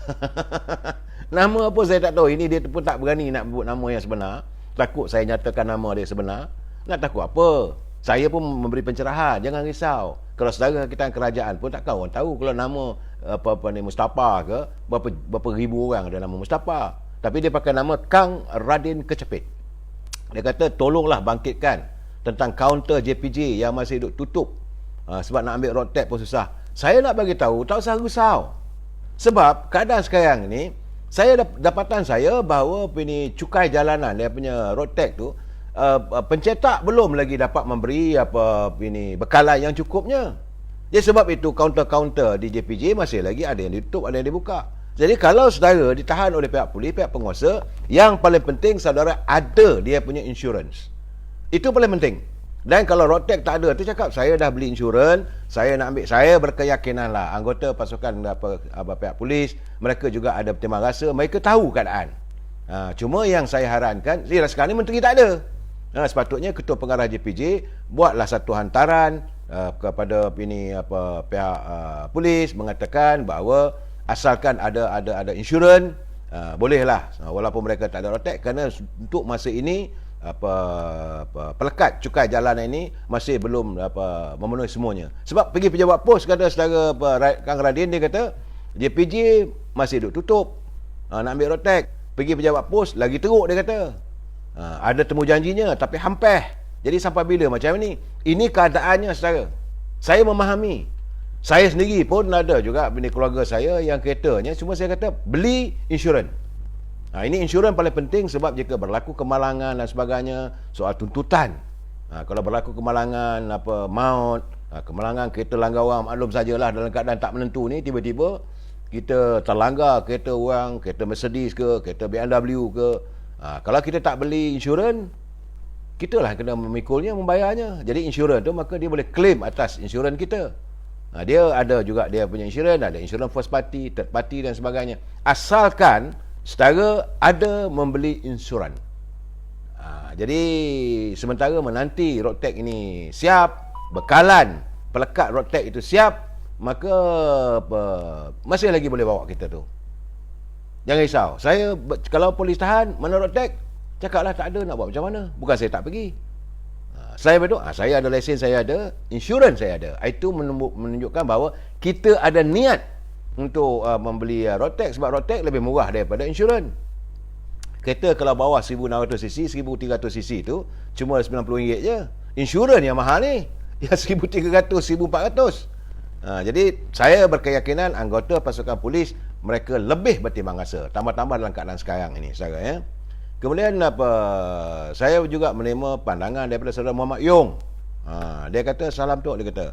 Nama apa saya tak tahu. Ini dia pun tak berani nak sebut nama yang sebenar. Takut saya nyatakan nama dia sebenar. Nak takut apa? Saya pun memberi pencerahan. Jangan risau. Kalau saudara kita kerajaan pun takkan orang tahu kalau nama apa ni Mustafa ke, berapa ribu orang ada nama Mustafa. Tapi dia pakai nama Kang Radin Kecepit. Dia kata tolonglah bangkitkan tentang kaunter JPJ yang masih duk tutup. Sebab nak ambil road tax pun susah. Saya nak bagi tahu, tak usah risau. Sebab keadaan sekarang ni, dapatan saya bahawa cukai jalanan, dia punya road tax tu, pencetak belum lagi dapat memberi bekalan yang cukupnya. Jadi sebab itu kaunter-kaunter di JPJ masih lagi ada yang ditutup, ada yang dibuka. Jadi kalau saudara ditahan oleh pihak polis, pihak penguasa, yang paling penting saudara ada dia punya insurans. Itu paling penting. Dan kalau road tax tak ada, tu cakap saya dah beli insurans, saya nak ambil, saya berkeyakinan lah anggota pasukan pihak polis, mereka juga ada bertimbang rasa, mereka tahu keadaan. Cuma yang saya harankan, sekarang ni menteri tak ada. Sepatutnya ketua pengarah JPJ buatlah satu hantaran kepada pihak polis mengatakan bahawa asalkan ada insurans, bolehlah walaupun mereka tak ada road tax, kerana untuk masa ini pelekat cukai jalan ini masih belum memenuhi semuanya. Sebab pergi pejabat pos, kata saudara Kang Radin, dia kata JPJ masih duk tutup, nak ambil road tax. Pergi pejabat pos lagi teruk, dia kata ada temu janjinya tapi hampir. Jadi sampai bila macam ni? Ini keadaannya saudara. Saya memahami. Saya sendiri pun ada juga keluarga saya yang keretanya, cuma saya kata beli insurans. Ini insurans paling penting, sebab jika berlaku kemalangan dan sebagainya, soal tuntutan. Kalau berlaku kemalangan, maut, kemalangan kereta langgar orang, maklum sajalah dalam keadaan tak menentu ni, tiba-tiba kita terlanggar kereta orang, kereta Mercedes ke, kereta BMW ke. Kalau kita tak beli insurans, kita lah kena memikulnya, membayarnya. Jadi insurans tu maka dia boleh claim atas insurans kita. Dia ada juga dia punya insurans, ada insurans first party, third party dan sebagainya. Asalkan saudara ada membeli insurans. Jadi sementara menanti road tax ini siap, bekalan pelekat road tax itu siap, maka masih lagi boleh bawa kita tu. Jangan risau. Saya kalau polis tahan mana road tax, cakaplah tak ada, nak buat macam mana? Bukan saya tak pergi. Saya betul, saya ada lesen, saya ada insurans, saya ada. Itu menunjukkan bahawa kita ada niat untuk membeli road tax, sebab road tax lebih murah daripada insurans. Kereta kalau bawah 1600cc, 1300cc tu cuma RM90 je. Insurans yang mahal ni, yang 1300, 1400. Jadi saya berkeyakinan anggota pasukan polis mereka lebih bertimbang rasa, tambah-tambah dalam keadaan sekarang ini, saudara ya. Kemudian saya juga menerima pandangan daripada saudara Muhammad Yong. Dia kata salam tok, dia kata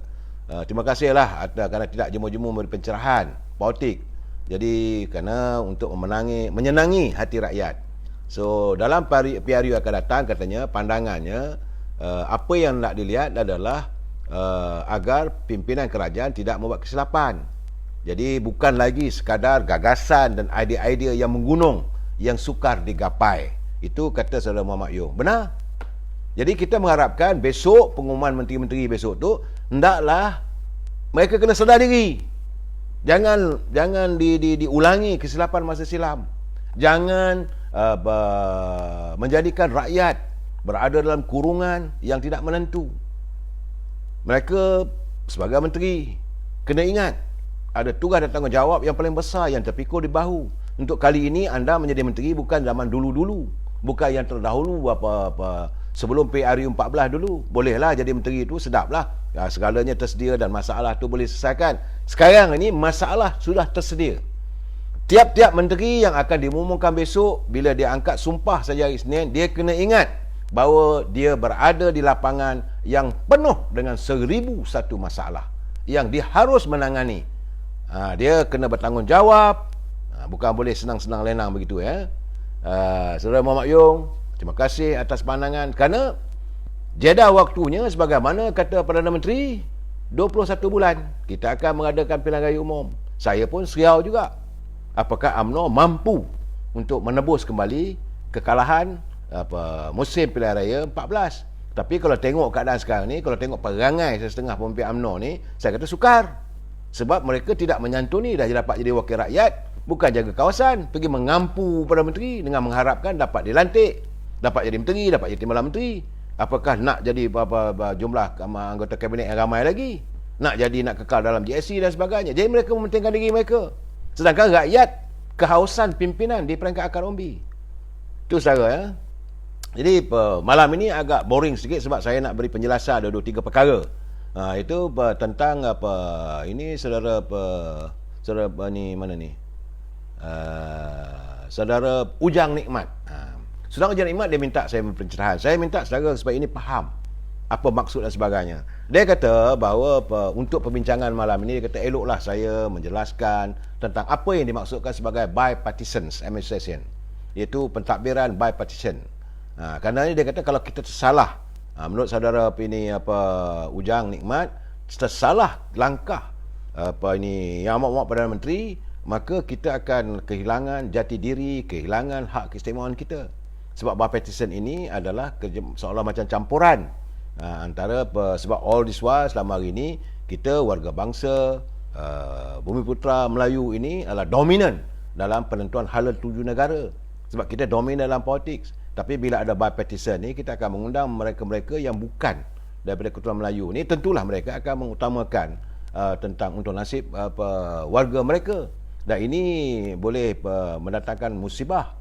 terima kasihlah kerana tidak jemu-jemu memberi pencerahan politik. Jadi kerana untuk menyenangi hati rakyat. So dalam PRU akan datang, katanya pandangannya apa yang nak dilihat adalah agar pimpinan kerajaan tidak membuat kesilapan. Jadi bukan lagi sekadar gagasan dan idea-idea yang menggunung yang sukar digapai. Itu kata Saudara Muhammad Yung. Benar. Jadi kita mengharapkan besok pengumuman menteri-menteri besok tu hendaklah mereka kena sedar diri. Jangan diulangi kesilapan masa silam. Jangan menjadikan rakyat berada dalam kurungan yang tidak menentu. Mereka sebagai menteri kena ingat ada tugas dan tanggungjawab yang paling besar yang terpikul di bahu. Untuk kali ini anda menjadi menteri bukan zaman dulu-dulu, bukan yang terdahulu sebelum PRU 14 dulu. Bolehlah jadi menteri itu, sedaplah. Segalanya tersedia dan masalah tu boleh selesaikan. Sekarang ini masalah sudah tersedia. Tiap-tiap menteri yang akan diumumkan besok, bila dia angkat sumpah saja hari Isnin, dia kena ingat bahawa dia berada di lapangan yang penuh dengan 1001 masalah yang dia harus menangani. Dia kena bertanggungjawab. Bukan boleh senang-senang lenang begitu ya. Saudara Muhammad Yung, terima kasih atas pandangan. Kerana jeda waktunya sebagaimana kata Perdana Menteri, 21 bulan kita akan mengadakan pilihan raya umum. Saya pun seriau juga. Apakah UMNO mampu untuk menebus kembali kekalahan musim pilihan raya 14? Tapi kalau tengok keadaan sekarang ni, kalau tengok perangai setengah pemimpin UMNO ni, saya kata sukar. Sebab mereka tidak menyantuni dah dapat jadi wakil rakyat, bukan jaga kawasan, pergi mengampu Perdana Menteri dengan mengharapkan dapat dilantik, dapat jadi menteri, dapat jadi timbalan menteri. Apakah nak jadi jumlah anggota kabinet yang ramai lagi? Nak kekal dalam GSC dan sebagainya. Jadi mereka mementingkan diri mereka. Sedangkan rakyat kehausan pimpinan di peringkat akar umbi. Itu saudara ya. Jadi malam ini agak boring sedikit sebab saya nak beri penjelasan ada 2-3 perkara. Itu tentang ini saudara ni mana ni? Saudara Ujang Nikmat. Saudara Ujang Nikmat dia minta saya pencerahan. Saya minta saudara supaya ini faham apa maksud dan sebagainya. Dia kata bahawa untuk perbincangan malam ini, dia kata eloklah saya menjelaskan tentang apa yang dimaksudkan sebagai bipartisan administration, iaitu pentadbiran bipartisan. Kerana dia kata kalau kita tersalah, menurut saudara ini Ujang Nikmat, tersalah langkah yang amat Perdana Menteri, maka kita akan kehilangan jati diri, kehilangan hak keistimewaan kita. Sebab bipartisan ini adalah seolah macam campuran antara sebab all this while selama hari ini kita warga bangsa Bumiputera Melayu ini adalah dominan dalam penentuan hala tuju negara. Sebab kita dominan dalam politik. Tapi bila ada bipartisan ni, kita akan mengundang mereka-mereka yang bukan daripada keturunan Melayu ni, tentulah mereka akan mengutamakan tentang untuk nasib warga mereka. Dan ini boleh mendatangkan musibah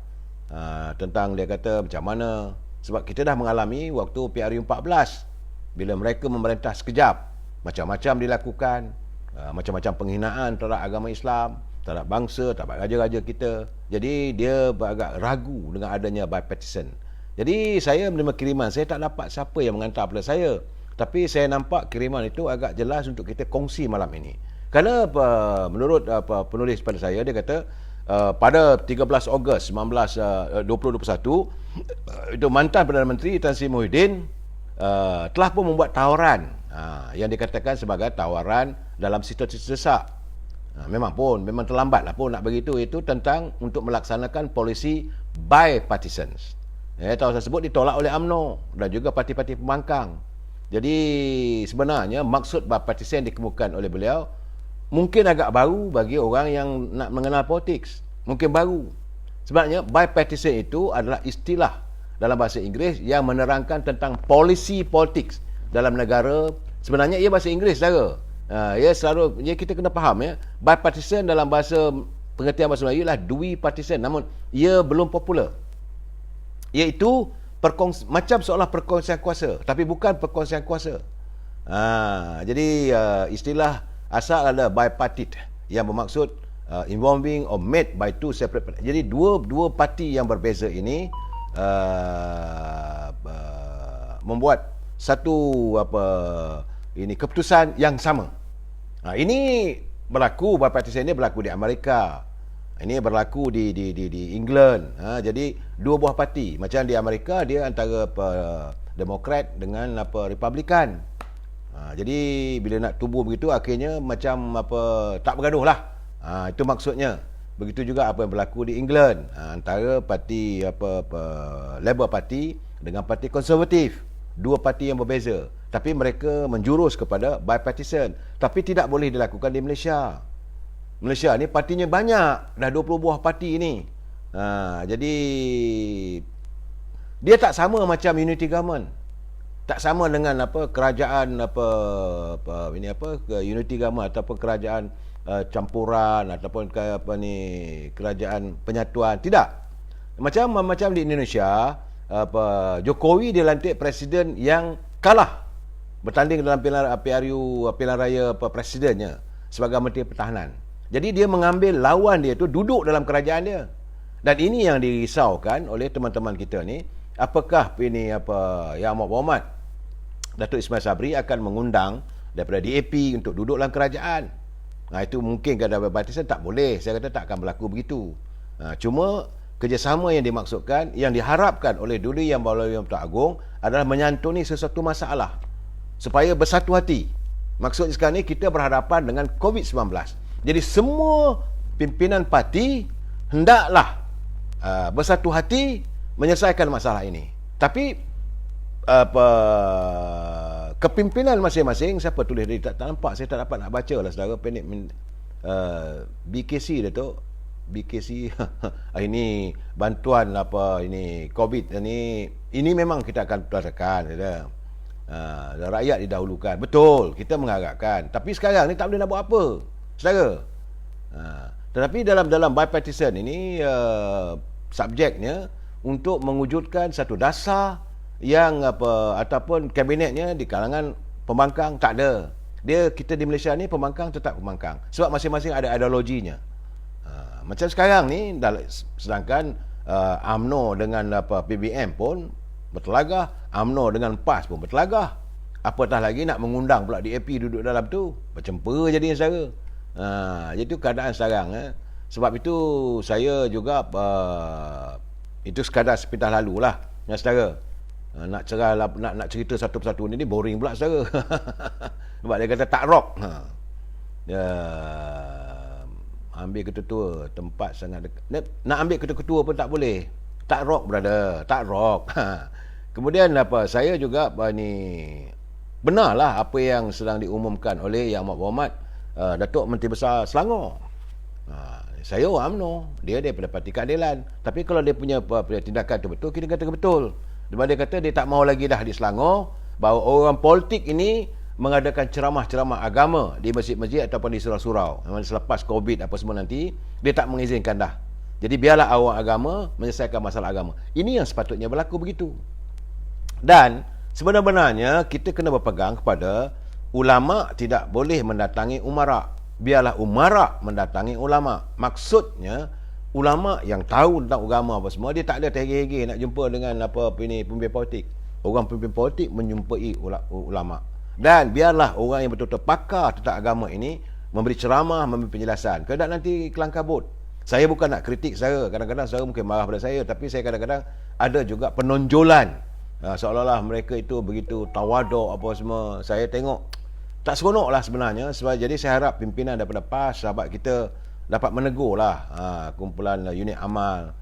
tentang dia kata macam mana. Sebab kita dah mengalami waktu PRU 14, bila mereka memerintah sekejap, macam-macam dilakukan, macam-macam penghinaan terhadap agama Islam, terhadap bangsa, terhadap raja-raja kita. Jadi dia agak ragu dengan adanya bipartisan. Jadi saya menerima kiriman, saya tak dapat siapa yang mengantar pada saya, tapi saya nampak kiriman itu agak jelas untuk kita kongsi malam ini. Kerana menurut penulis pada saya, dia kata pada 13 Ogos 2021 itu mantan Perdana Menteri Tan Sri Muhyiddin telah pun membuat tawaran yang dikatakan sebagai tawaran dalam situasi desak. Memang terlambat lah pun nak begitu. Itu tentang untuk melaksanakan polisi bipartisan. Tawaran tersebut ditolak oleh UMNO dan juga parti-parti pembangkang. Jadi sebenarnya maksud bipartisan dikemukakan oleh beliau mungkin agak baru bagi orang yang nak mengenal politik. Mungkin baru. Sebabnya bipartisan itu adalah istilah dalam bahasa Inggeris yang menerangkan tentang polisi politik dalam negara. Sebenarnya ia bahasa Inggeris saudara. Kita kena faham ya. Bipartisan dalam bahasa pengertian bahasa Melayu ialah dui partisan, namun ia belum popular. Iaitu macam seolah perkongsian kuasa, tapi bukan perkongsian kuasa. Jadi istilah asal adalah bipartite yang bermaksud involving or made by two separate parties. Jadi dua parti yang berbeza ini membuat satu keputusan yang sama. Ini berlaku, bipartisan ini berlaku di Amerika. Ini berlaku di England. Jadi dua buah parti. Macam di Amerika dia antara Demokrat dengan Republikan. Jadi bila nak tubuh begitu, akhirnya macam apa, tak bergaduh lah. Itu maksudnya. Begitu juga apa yang berlaku di England, antara parti Labour Party dengan parti Konservatif. Dua parti yang berbeza, tapi mereka menjurus kepada bipartisan. Tapi tidak boleh dilakukan di Malaysia. Malaysia ni partinya banyak, dah 20 buah parti ni. Jadi dia tak sama macam unity government. Tak sama dengan kerajaan unity government ataupun kerajaan campuran ataupun kerajaan penyatuan. Tidak. Macam di Indonesia, Jokowi dilantik presiden yang kalah bertanding dalam pilihan raya presidennya sebagai Menteri Pertahanan. Jadi dia mengambil lawan dia tu duduk dalam kerajaan dia. Dan ini yang dirisaukan oleh teman-teman kita ni, apakah Yang Amat Berhormat Datuk Ismail Sabri akan mengundang daripada DAP untuk duduk dalam kerajaan. Itu mungkin kalau bipartisan tak boleh. Saya kata tak akan berlaku begitu. Cuma kerjasama yang dimaksudkan, yang diharapkan oleh Duli Yang Berhormat Tuan Agong adalah menyantuni sesuatu masalah supaya bersatu hati. Maksudnya sekarang ni kita berhadapan dengan COVID-19. Jadi semua pimpinan parti hendaklah bersatu hati menyelesaikan masalah ini. Tapi kepimpinan masing-masing, siapa tulis dia tak nampak, saya tak dapat nak baca lah saudara. Pendek BKC dia tu, BKC ini bantuan ini COVID ini memang kita akan tekan rakyat didahulukan. Betul, kita mengharapkan, tapi sekarang ni tak boleh nak buat apa saudara. Tetapi dalam bipartisan ini subjeknya untuk mewujudkan satu dasar yang ataupun kabinetnya di kalangan pembangkang tak ada. Kita di Malaysia ni pembangkang tetap pembangkang sebab masing-masing ada ideologinya. Macam sekarang ni, sedangkan UMNO dengan PBM pun bertelagah, UMNO dengan PAS pun bertelagah, apatah lagi nak mengundang pula DAP duduk dalam tu, bercempera jadinya saudara. Jadi itu keadaan sekarang. Sebab itu saya juga itu sekadar sepintas lalu lah ya saudara. Nak cerita satu persatu ni boring pula saudara. Sebab dia kata tak rock. Ambil ketua tempat sangat dekat. Nak ambil ketua pun tak boleh. Tak rock brother, tak rock. Kemudian saya juga benarlah apa yang sedang diumumkan oleh Yang Amat Berhormat Datuk Menteri Besar Selangor. Saya orang UMNO, dia daripada Parti Keadilan. Tapi kalau dia punya tindakan tu betul, kita kata betul. Dia kata dia tak mahu lagi dah di Selangor bahawa orang politik ini mengadakan ceramah-ceramah agama di masjid-masjid ataupun di surau-surau. Selepas COVID apa semua nanti, dia tak mengizinkan dah. Jadi biarlah orang agama menyelesaikan masalah agama. Ini yang sepatutnya berlaku begitu. Dan sebenarnya kita kena berpegang kepada ulama tidak boleh mendatangi umara. Biarlah umara mendatangi ulama. Maksudnya ulama yang tahu tentang agama apa semua, dia tak ada terhege-hege nak jumpa dengan pemimpin politik. Orang pemimpin politik menjumpai ulama. Dan biarlah orang yang betul-betul pakar tentang agama ini memberi ceramah, memberi penjelasan. Kalau tak nanti kelang kabut. Saya bukan nak kritik saya. Kadang-kadang saya mungkin marah pada saya, tapi saya kadang-kadang ada juga penonjolan. Seolah-olah mereka itu begitu tawaduk apa semua. Saya tengok tak seronok lah sebenarnya. Jadi saya harap pimpinan daripada PAS, sahabat kita, dapat menegur lah kumpulan unit amal,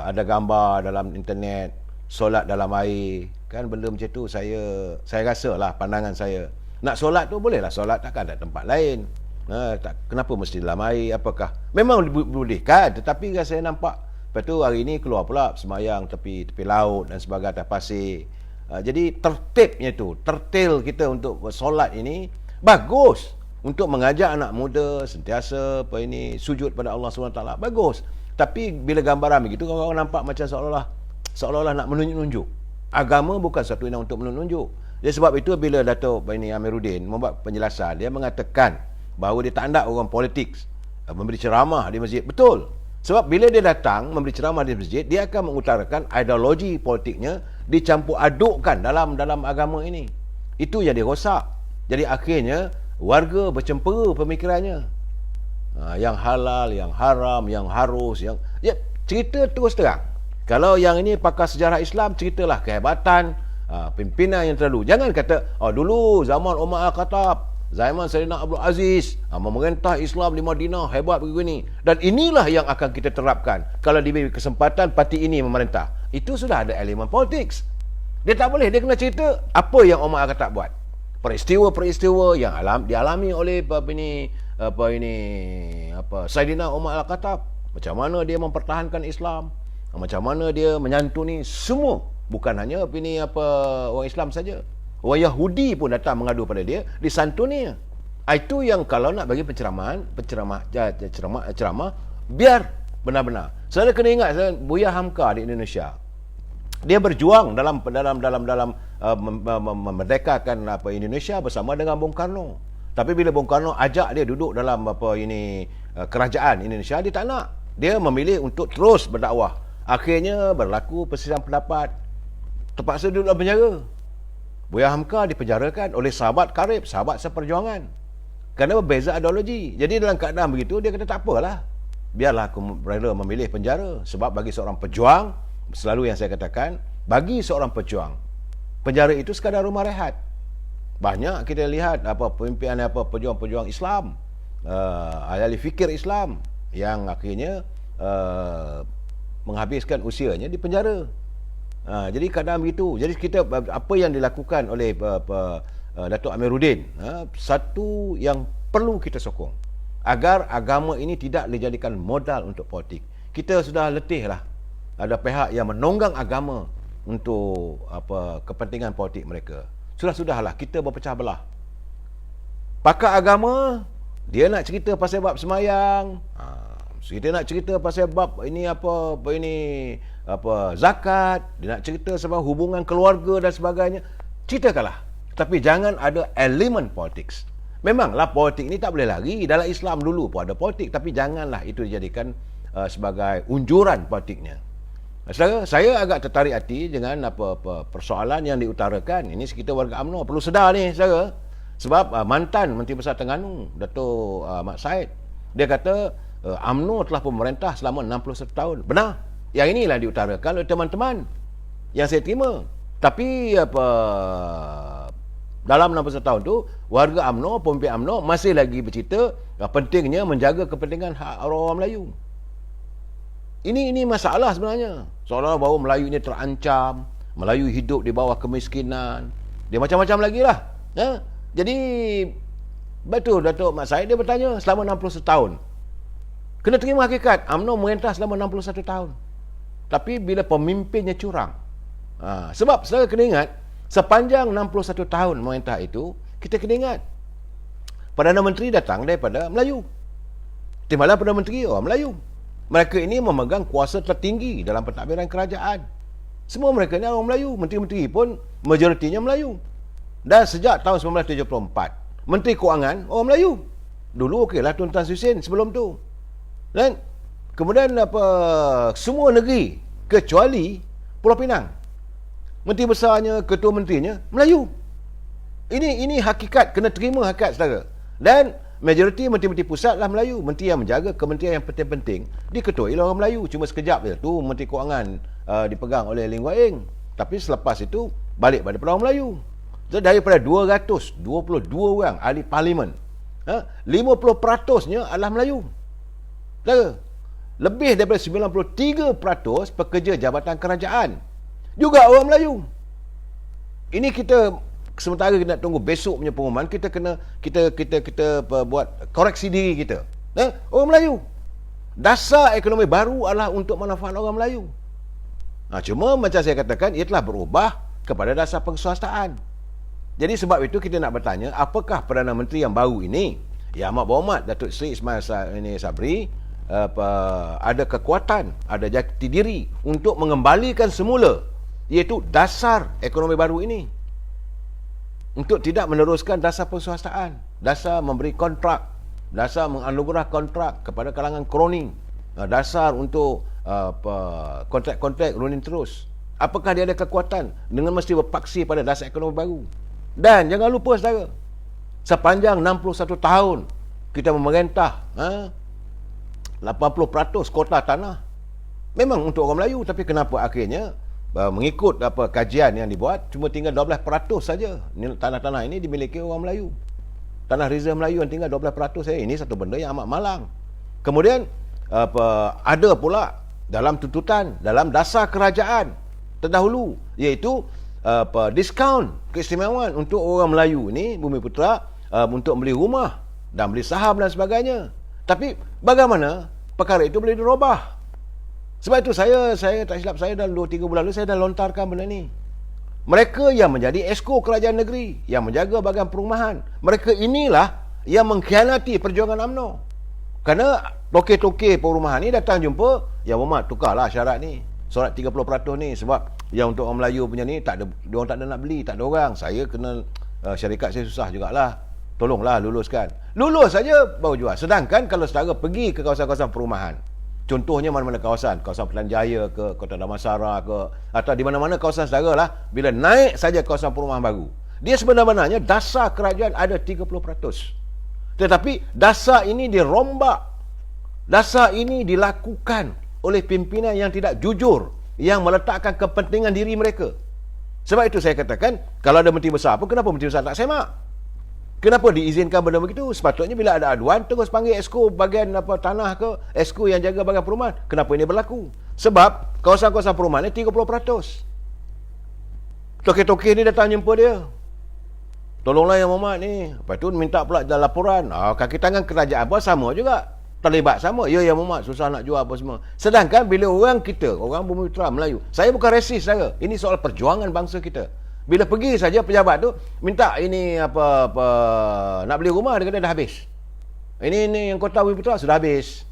ada gambar dalam internet, solat dalam air, kan benda macam tu saya rasa lah, pandangan saya. Nak solat tu bolehlah solat, takkan ada tempat lain. Kenapa mesti dalam air? Apakah memang boleh kan? Tetapi saya nampak lepas tu hari ni keluar pula semayang tepi laut dan sebagainya, atas pasir. Jadi tertil kita untuk solat ini bagus. Untuk mengajak anak muda sentiasa sujud pada Allah SWT, bagus. Tapi bila gambaran begitu, orang nampak macam seolah-olah nak menunjuk-nunjuk. Agama bukan satu yang untuk menunjuk. Jadi sebab itu bila Datuk Amiruddin membuat penjelasan, dia mengatakan bahawa dia tak hendak orang politik memberi ceramah di masjid. Betul. Sebab bila dia datang memberi ceramah di masjid, dia akan mengutarakan ideologi politiknya dicampur adukkan dalam agama ini. Itu yang dirosak. Jadi akhirnya warga bercempera pemikirannya. Yang halal, yang haram, yang harus, cerita terus terang. Kalau yang ini pakar sejarah Islam, ceritalah kehebatan pimpinan yang terlalu. Jangan kata, dulu zaman Umar Al-Khattab, zaman Sayyidina Abdul Aziz, memerintah Islam di Madinah, hebat begini. Dan inilah yang akan kita terapkan kalau diberi kesempatan parti ini memerintah. Itu sudah ada elemen politik. Dia tak boleh, dia kena cerita apa yang Umar Al-Khattab buat. Peristiwa-peristiwa yang dialami oleh Sayyidina Umar Al-Khattab. Macam mana dia mempertahankan Islam, macam mana dia menyantuni semua, bukan hanya orang Islam saja. Orang Yahudi pun datang mengadu pada dia, disantuni. Itu yang kalau nak bagi penceramah, biar benar-benar. Saya kena ingat Buya Hamka di Indonesia. Dia berjuang dalam memerdekakan Indonesia bersama dengan Bung Karno. Tapi bila Bung Karno ajak dia duduk dalam kerajaan Indonesia, dia tak nak. Dia memilih untuk terus berdakwah. Akhirnya berlaku perselisihan pendapat. Terpaksa duduk dalam penjara. Buya Hamka dipenjarakan oleh sahabat karib, sahabat seperjuangan. Kerana berbeza ideologi. Jadi dalam keadaan begitu, dia kata tak apalah. Biarlah aku rela memilih penjara. Sebab bagi seorang pejuang, selalu yang saya katakan, bagi seorang pejuang, penjara itu sekadar rumah rehat. Banyak kita lihat pemimpinan pejuang-pejuang Islam, ahli fikir Islam yang akhirnya menghabiskan usianya di penjara. Jadi keadaan begitu. Jadi kita, apa yang dilakukan oleh Datuk Amiruddin, satu yang perlu kita sokong agar agama ini tidak dijadikan modal untuk politik. Kita sudah letih lah ada pihak yang menonggang agama untuk kepentingan politik mereka. Sudahlah, kita berpecah belah. Pakar agama, dia nak cerita pasal bab semayang, dia nak cerita pasal bab zakat, dia nak cerita sebab hubungan keluarga dan sebagainya. Ceritakanlah, tapi jangan ada elemen politik. Memanglah politik ni tak boleh lari. Dalam Islam dulu pun ada politik, tapi janganlah itu dijadikan sebagai unjuran politiknya. Saudara, saya agak tertarik hati dengan persoalan yang diutarakan. Ini sekitar warga UMNO perlu sedar ni, saudara. Sebab mantan Menteri Besar Terengganu, Dato' Mat Said, dia kata UMNO telah pemerintah selama 61 tahun. Benar. Yang inilah diutarakan oleh teman-teman yang saya terima. Tapi dalam 61 tahun tu, warga UMNO, pemimpin UMNO masih lagi bercerita pentingnya menjaga kepentingan hak orang Melayu. Ini masalah sebenarnya. Seolah-olah bahawa Melayu ini terancam, Melayu hidup di bawah kemiskinan, dia macam-macam lagi lah. Jadi betul Datuk Mat Said dia bertanya selama 61 tahun. Kena terima hakikat, UMNO merintah selama 61 tahun. Tapi bila pemimpinnya curang. Sebab saya kena ingat, sepanjang 61 tahun merintah itu, kita kena ingat Perdana Menteri datang daripada Melayu. Timbalan Perdana Menteri orang Melayu. Mereka ini memegang kuasa tertinggi dalam pentadbiran kerajaan. Semua mereka ni orang Melayu. Menteri-menteri pun majoritinya Melayu. Dan sejak tahun 1974, Menteri Kewangan orang Melayu. Dulu okeylah Tun Tan Sri Sin sebelum tu. Dan kemudian semua negeri kecuali Pulau Pinang, Menteri Besarnya, Ketua Menterinya Melayu. Ini hakikat, kena terima hakikat, saudara. Dan majoriti menteri-menteri pusat lah Melayu. Menteri yang menjaga kementerian yang penting-penting diketuai oleh orang Melayu. Cuma sekejap je tu Menteri Kewangan dipegang oleh Lim Wai Eng. Tapi selepas itu balik pada orang Melayu. Jadi daripada 222 orang ahli parlimen, 50%-nya adalah Melayu. Saudara, lebih daripada 93% pekerja jabatan kerajaan juga orang Melayu. Ini kita sementara kita nak tunggu besok punya pengumuman, kita kena kita buat koreksi diri kita. Orang Melayu. Dasar ekonomi baru adalah untuk manfaat orang Melayu. Cuma macam saya katakan, ia telah berubah kepada dasar pengeswastaan. Jadi sebab itu kita nak bertanya, apakah Perdana Menteri yang baru ini, Yang Amat Berhormat Datuk Seri Ismail Sabri, ada kekuatan, ada jati diri untuk mengembalikan semula, iaitu dasar ekonomi baru ini, untuk tidak meneruskan dasar pengeswastaan, dasar memberi kontrak, dasar menganugerah kontrak kepada kalangan kroni, dasar untuk kontrak-kontrak running terus. Apakah dia ada kekuatan dengan mesti berpaksi pada dasar ekonomi baru? Dan jangan lupa saudara, sepanjang 61 tahun kita memerintah, 80% kota tanah memang untuk orang Melayu. Tapi kenapa akhirnya mengikut kajian yang dibuat, cuma tinggal 12% saja tanah-tanah ini dimiliki orang Melayu. Tanah reserve Melayu yang tinggal 12% saja. Ini satu benda yang amat malang. Kemudian ada pula dalam tuntutan, dalam dasar kerajaan terdahulu, iaitu diskaun keistimewaan untuk orang Melayu ini, Bumiputera, untuk beli rumah dan beli saham dan sebagainya. Tapi bagaimana perkara itu boleh dirubah? Sebab itu saya tak silap saya dalam 2-3 bulan lalu saya dah lontarkan benda ni. Mereka yang menjadi esko kerajaan negeri, yang menjaga bahagian perumahan, mereka inilah yang mengkhianati perjuangan UMNO. Kerana toke-toke perumahan ni datang jumpa, ya Muhammad, tukarlah syarat ni, syarat 30% ni, sebab yang untuk orang Melayu punya ni tak ada, diorang tak ada nak beli, tak ada orang. Saya kena syarikat saya susah jugalah, tolonglah luluskan. Lulus saja baru jual. Sedangkan kalau saudara pergi ke kawasan-kawasan perumahan, contohnya mana-mana kawasan Pilihan Jaya ke, Kota Damansara ke, atau di mana-mana kawasan saudara lah, bila naik saja kawasan perumahan baru, dia sebenarnya dasar kerajaan ada 30%. Tetapi dasar ini dirombak. Dasar ini dilakukan oleh pimpinan yang tidak jujur, yang meletakkan kepentingan diri mereka. Sebab itu saya katakan, kalau ada menteri besar pun, kenapa menteri besar tak semak? Kenapa diizinkan benda begitu? Sepatutnya bila ada aduan, terus panggil esko bahagian tanah ke, esko yang jaga bahagian perumahan. Kenapa ini berlaku? Sebab kawasan-kawasan perumahan ni 30%. Toke-toke ni datang jumpa dia. Tolonglah yang Muhammad ni. Lepas tu minta pula laporan. Kaki tangan kerajaan pun sama juga. Terlibat sama. Ya Muhammad, susah nak jual apa semua. Sedangkan bila orang kita, orang Bumiputera Melayu, saya bukan resis saya. Ini soal perjuangan bangsa kita. Bila pergi saja pejabat tu minta ini nak beli rumah, dia kata dah habis. Ini yang kota Bumiputera sudah habis.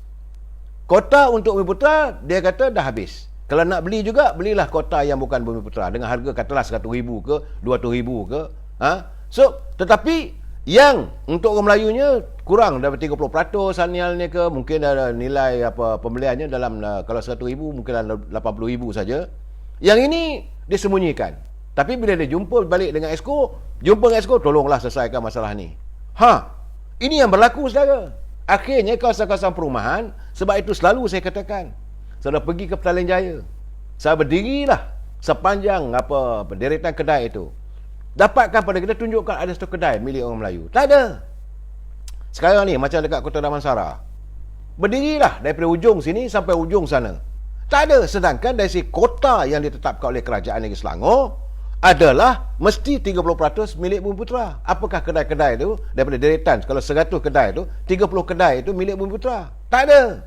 Kota untuk Bumiputera dia kata dah habis. Kalau nak beli juga, belilah kota yang bukan Bumiputera dengan harga katalah 100,000 ke 200,000 ke. So, tetapi yang untuk orang Melayunya kurang daripada 30% sanialnya ke, mungkin ada nilai pembeliannya dalam, kalau 100,000 mungkin dalam 80,000 saja. Yang ini disembunyikan. Tapi bila dia jumpa balik dengan esko, tolonglah selesaikan masalah ni. Ini yang berlaku saudara. Akhirnya kawasan-kawasan perumahan, sebab itu selalu saya katakan, saudara pergi ke Petaling Jaya, saya berdirilah sepanjang deretan kedai itu. Dapatkan pada kita, tunjukkan ada satu kedai milik orang Melayu. Tak ada. Sekarang ni macam dekat Kota Damansara, berdirilah daripada ujung sini sampai ujung sana. Tak ada. Sedangkan dari si kota yang ditetapkan oleh Kerajaan Negeri Selangor adalah mesti 30% milik Bumiputera. Apakah kedai-kedai itu daripada deretan, kalau 100 kedai itu, 30 kedai itu milik Bumiputera? Tak ada.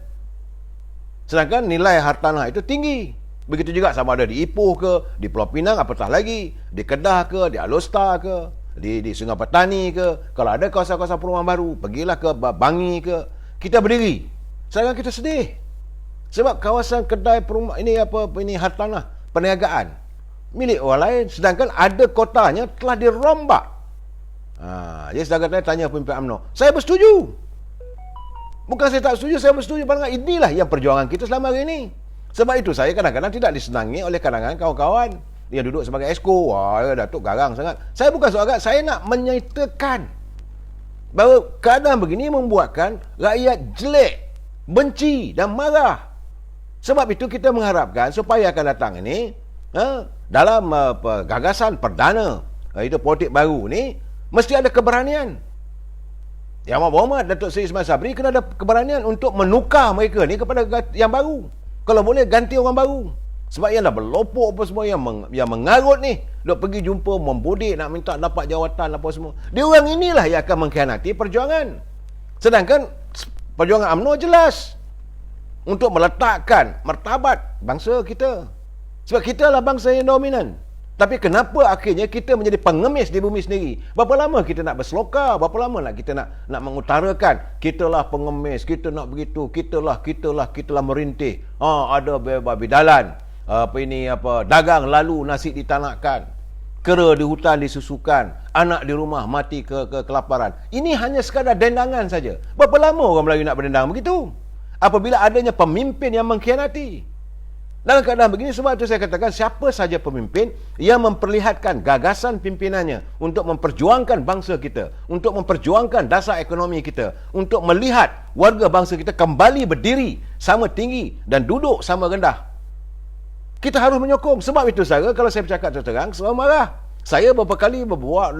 Sedangkan nilai hartanah itu tinggi. Begitu juga sama ada di Ipoh ke, di Pulau Pinang, apatah lagi, di Kedah ke, di Alor ke, di Sungai Petani ke. Kalau ada kawasan-kawasan perumahan baru, pergilah ke Bangi ke. Kita berdiri. Sedangkan kita sedih. Sebab kawasan kedai perumahan ini hartanah perniagaan milik orang lain, sedangkan ada kotanya telah dirombak. Jadi sedangkan saya tanya pemimpin UMNO, saya bersetuju. Bukan saya tak setuju, saya bersetuju. Pandangan inilah yang perjuangan kita selama hari ini. Sebab itu saya kadang-kadang tidak disenangi oleh kalangan kawan-kawan yang duduk sebagai esko. Datuk garang sangat. Saya bukan soal agak, saya nak menyatakan bahawa keadaan begini membuatkan rakyat jelek, benci dan marah. Sebab itu kita mengharapkan supaya akan datang ini, dalam gagasan perdana, itu politik baru ni, mesti ada keberanian. Yang Muhammad Datuk Seri Ismail Sabri kena ada keberanian untuk menukar mereka ni kepada yang baru. Kalau boleh ganti orang baru. Sebab yang dah berlopok apa semua, yang mengarut ni, duk pergi jumpa, membodik, nak minta dapat jawatan apa semua. Dia orang inilah yang akan mengkhianati perjuangan. Sedangkan perjuangan UMNO jelas untuk meletakkan martabat bangsa kita. Sebab kita adalah bangsa yang dominan. Tapi kenapa akhirnya kita menjadi pengemis di bumi sendiri? Berapa lama kita nak berselokar? Berapa lama nak kita nak mengutarakan kitalah pengemis, kita nak begitu, kitalah merintih. Ada babi dalan, dagang lalu nasi ditanakkan, kera di hutan disusukan, anak di rumah mati ke kelaparan. Ini hanya sekadar dendangan saja. Berapa lama orang Melayu nak berdendang begitu? Apabila adanya pemimpin yang mengkhianati. Dalam keadaan begini, sebab itu saya katakan, siapa saja pemimpin yang memperlihatkan gagasan pimpinannya untuk memperjuangkan bangsa kita, untuk memperjuangkan dasar ekonomi kita, untuk melihat warga bangsa kita kembali berdiri sama tinggi dan duduk sama rendah, Kita harus menyokong. Sebab itu saudara, kalau saya bercakap terang, semua marah. Saya beberapa kali berbual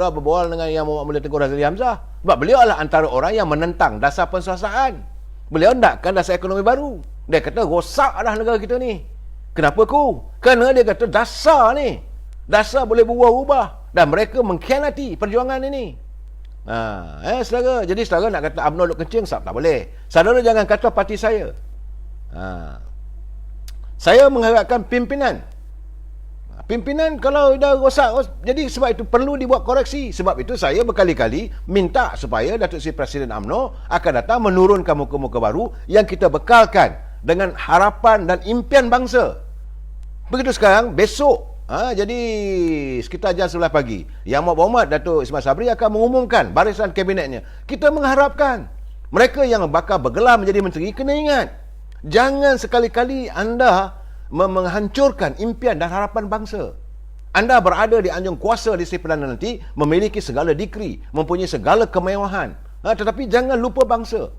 dengan Yang Muhammad Mulia Tengku Razali Hamzah. Sebab beliau adalah antara orang yang menentang dasar pensuasaan. Beliau nakkan dasar ekonomi baru. Dia kata, rosaklah negara kita ni. Kenapa ku? Kerana dia kata, dasar ni. Dasar boleh berubah-ubah. Dan mereka mengkhianati perjuangan ini. Saudara. Jadi saudara nak kata UMNO duk kencing, tak boleh. Saudara jangan kata parti saya. Saya mengharapkan pimpinan. Pimpinan kalau dah rosak, jadi sebab itu perlu dibuat koreksi. Sebab itu saya berkali-kali minta supaya Datuk Seri Presiden UMNO akan datang menurunkan muka-muka baru yang kita bekalkan dengan harapan dan impian bangsa. Begitu sekarang, besok, jadi sekitar jam 11 pagi, Yang Berhormat Datuk Ismail Sabri akan mengumumkan barisan kabinetnya. Kita mengharapkan mereka yang bakal bergelar menjadi menteri kena ingat, jangan sekali-kali anda menghancurkan impian dan harapan bangsa. Anda berada di anjung kuasa di Seri Perdana nanti, memiliki segala dikri, mempunyai segala kemewahan. Tetapi jangan lupa bangsa.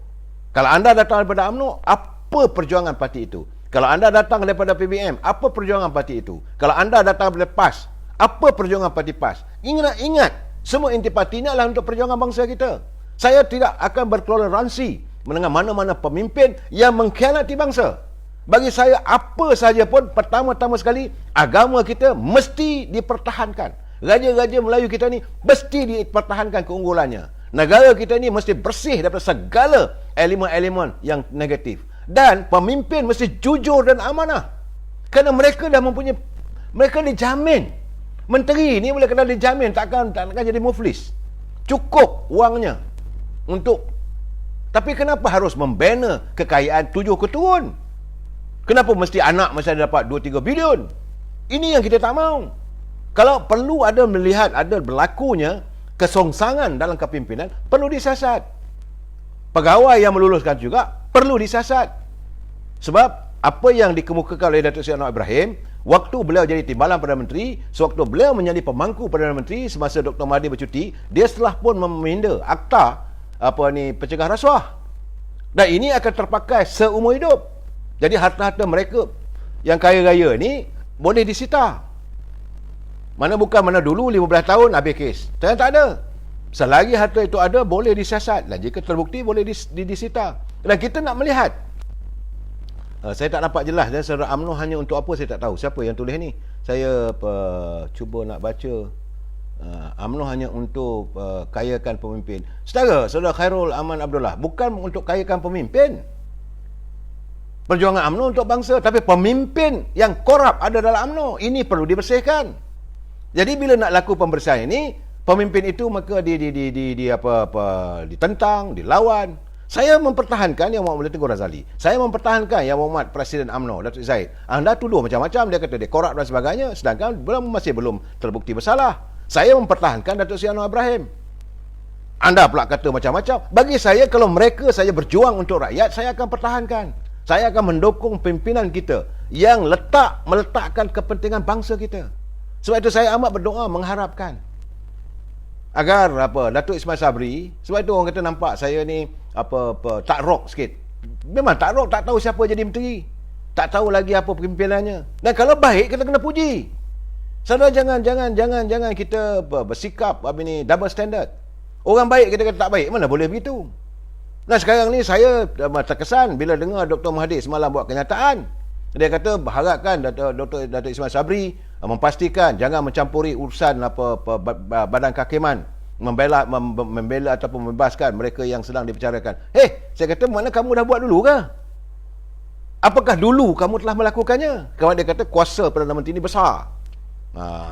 Kalau anda datang daripada UMNO, apa perjuangan parti itu? Kalau anda datang daripada PBM, apa perjuangan parti itu? Kalau anda datang daripada PAS, apa perjuangan parti PAS? Ingat, semua inti parti ini adalah untuk perjuangan bangsa kita. Saya tidak akan bertoleransi dengan mana-mana pemimpin yang mengkhianati bangsa. Bagi saya, apa saja pun, pertama-tama sekali, agama kita mesti dipertahankan. Raja-raja Melayu kita ni mesti dipertahankan keunggulannya. Negara kita ni mesti bersih daripada segala elemen-elemen yang negatif. Dan pemimpin mesti jujur dan amanah. Kerana mereka dah mempunyai, mereka dijamin. Menteri ni boleh kena dijamin, takkan jadi muflis. Cukup wangnya untuk. Tapi kenapa harus membina kekayaan 7 keturun? Kenapa mesti anak mesti dapat 2-3 bilion? Ini yang kita tak mahu. Kalau perlu ada melihat ada berlakunya kesongsangan dalam kepimpinan, perlu disiasat. Pegawai yang meluluskan juga perlu disiasat. Sebab apa yang dikemukakan oleh Datuk Seri Anwar Ibrahim waktu beliau jadi timbalan Perdana Menteri, sewaktu beliau menjadi pemangku Perdana Menteri semasa Dr. Mahathir bercuti, dia setelah pun meminda akta pencegah rasuah. Dan ini akan terpakai seumur hidup. Jadi harta-harta mereka yang kaya raya ni boleh disita. Mana dulu 15 tahun habis kes. Ternyata tak ada. Selagi harta itu ada, boleh disiasat. Dan jika terbukti, boleh disita. Dan kita nak melihat. Saya tak nampak jelas. Dan saudara UMNO hanya untuk apa, saya tak tahu. Siapa yang tulis ni? Saya cuba nak baca. UMNO hanya untuk kayakan pemimpin. Saudara Khairul Aman Abdullah, bukan untuk kayakan pemimpin. Perjuangan UMNO untuk bangsa, tapi pemimpin yang korup ada dalam UMNO. Ini perlu dibersihkan. Jadi bila nak laku pembersihan ini, pemimpin itu maka ditentang, dilawan. Saya mempertahankan Yang Muhammad Mulia Tengku Razali. Saya mempertahankan Yang Muhammad Presiden UMNO Datuk Zahid. Anda tuduh macam-macam, dia kata dia korup dan sebagainya, sedangkan masih belum terbukti bersalah. Saya mempertahankan Datuk Seri Anwar Ibrahim. Anda pula kata macam-macam. Bagi saya, kalau mereka saya berjuang untuk rakyat, saya akan pertahankan. Saya akan mendukung pimpinan kita yang meletakkan kepentingan bangsa kita. Sebab itu saya amat berdoa, mengharapkan agar Datuk Ismail Sabri, sebab itu orang kata nampak saya ni tak rock sikit. Memang tak rock, tak tahu siapa jadi menteri, tak tahu lagi apa pimpinannya. Dan kalau baik, kita kena puji. Saudara, jangan kita bersikap double standard. Orang baik kita kata tak baik, mana boleh begitu. Nah, sekarang ni saya terkesan bila dengar Dr. Mahathir semalam buat kenyataan. Dia kata berharapkan Dr. Ismail Sabri memastikan jangan mencampuri urusan badan kehakiman, membela ataupun membebaskan mereka yang sedang dibicarakan. Saya kata, mana kamu dah buat dulu ke? Apakah dulu kamu telah melakukannya? Kalau dia kata kuasa Perdana Menteri ini besar.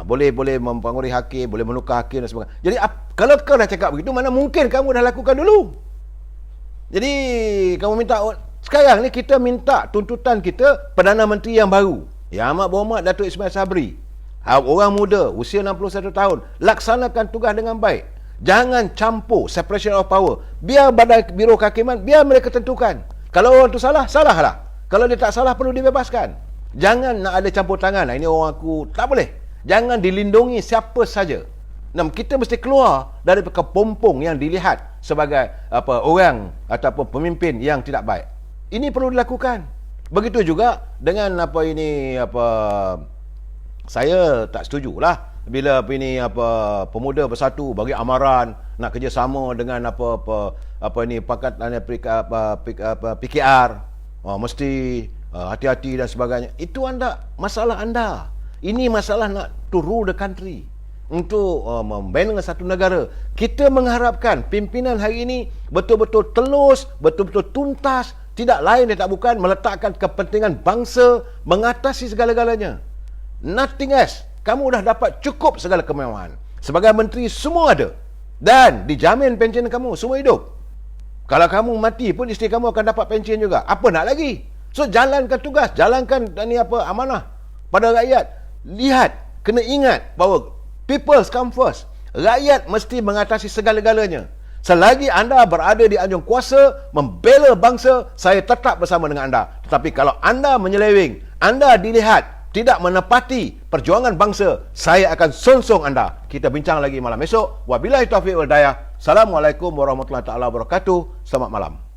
Boleh mempengaruhi hakim, boleh menukar hakim dan sebagainya. Jadi kalau kau dah cakap begitu, mana mungkin kamu dah lakukan dulu? Jadi kamu minta, sekarang ni kita minta tuntutan kita Perdana Menteri yang baru, Yang Amat Berhormat Datuk Ismail Sabri, orang muda, usia 61 tahun, laksanakan tugas dengan baik. Jangan campur separation of power. Biar badan biro kehakiman, biar mereka tentukan. Kalau orang tu salah, salahlah. Kalau dia tak salah, perlu dibebaskan. Jangan nak ada campur tangan. Ini orang aku, tak boleh. Jangan dilindungi siapa saja. Kita mesti keluar dari kepompong yang dilihat sebagai orang ataupun pemimpin yang tidak baik. Ini perlu dilakukan. Begitu juga dengan saya tak setujulah bila pemuda bersatu bagi amaran nak kerjasama dengan pakatan PKR, mesti hati-hati dan sebagainya. Itu masalah anda. Ini masalah nak to rule the country, untuk membina satu negara. Kita mengharapkan pimpinan hari ini betul-betul telus, betul-betul tuntas, tidak lain dan tak bukan meletakkan kepentingan bangsa mengatasi segala-galanya. Nothing else. Kamu dah dapat cukup segala kemewahan. Sebagai menteri semua ada. Dan dijamin pension kamu semua hidup. Kalau kamu mati pun isteri kamu akan dapat pension juga. Apa nak lagi? So jalankan tugas, jalankan amanah pada rakyat. Lihat, kena ingat bahawa people come first. Rakyat mesti mengatasi segala-galanya. Selagi anda berada di anjung kuasa membela bangsa, saya tetap bersama dengan anda. Tetapi kalau anda menyeleweng, anda dilihat tidak menepati perjuangan bangsa, saya akan sonsong anda. Kita bincang lagi malam esok. Wabillahi taufiq wal hidayah. Assalamualaikum warahmatullahi taala wabarakatuh. Selamat malam.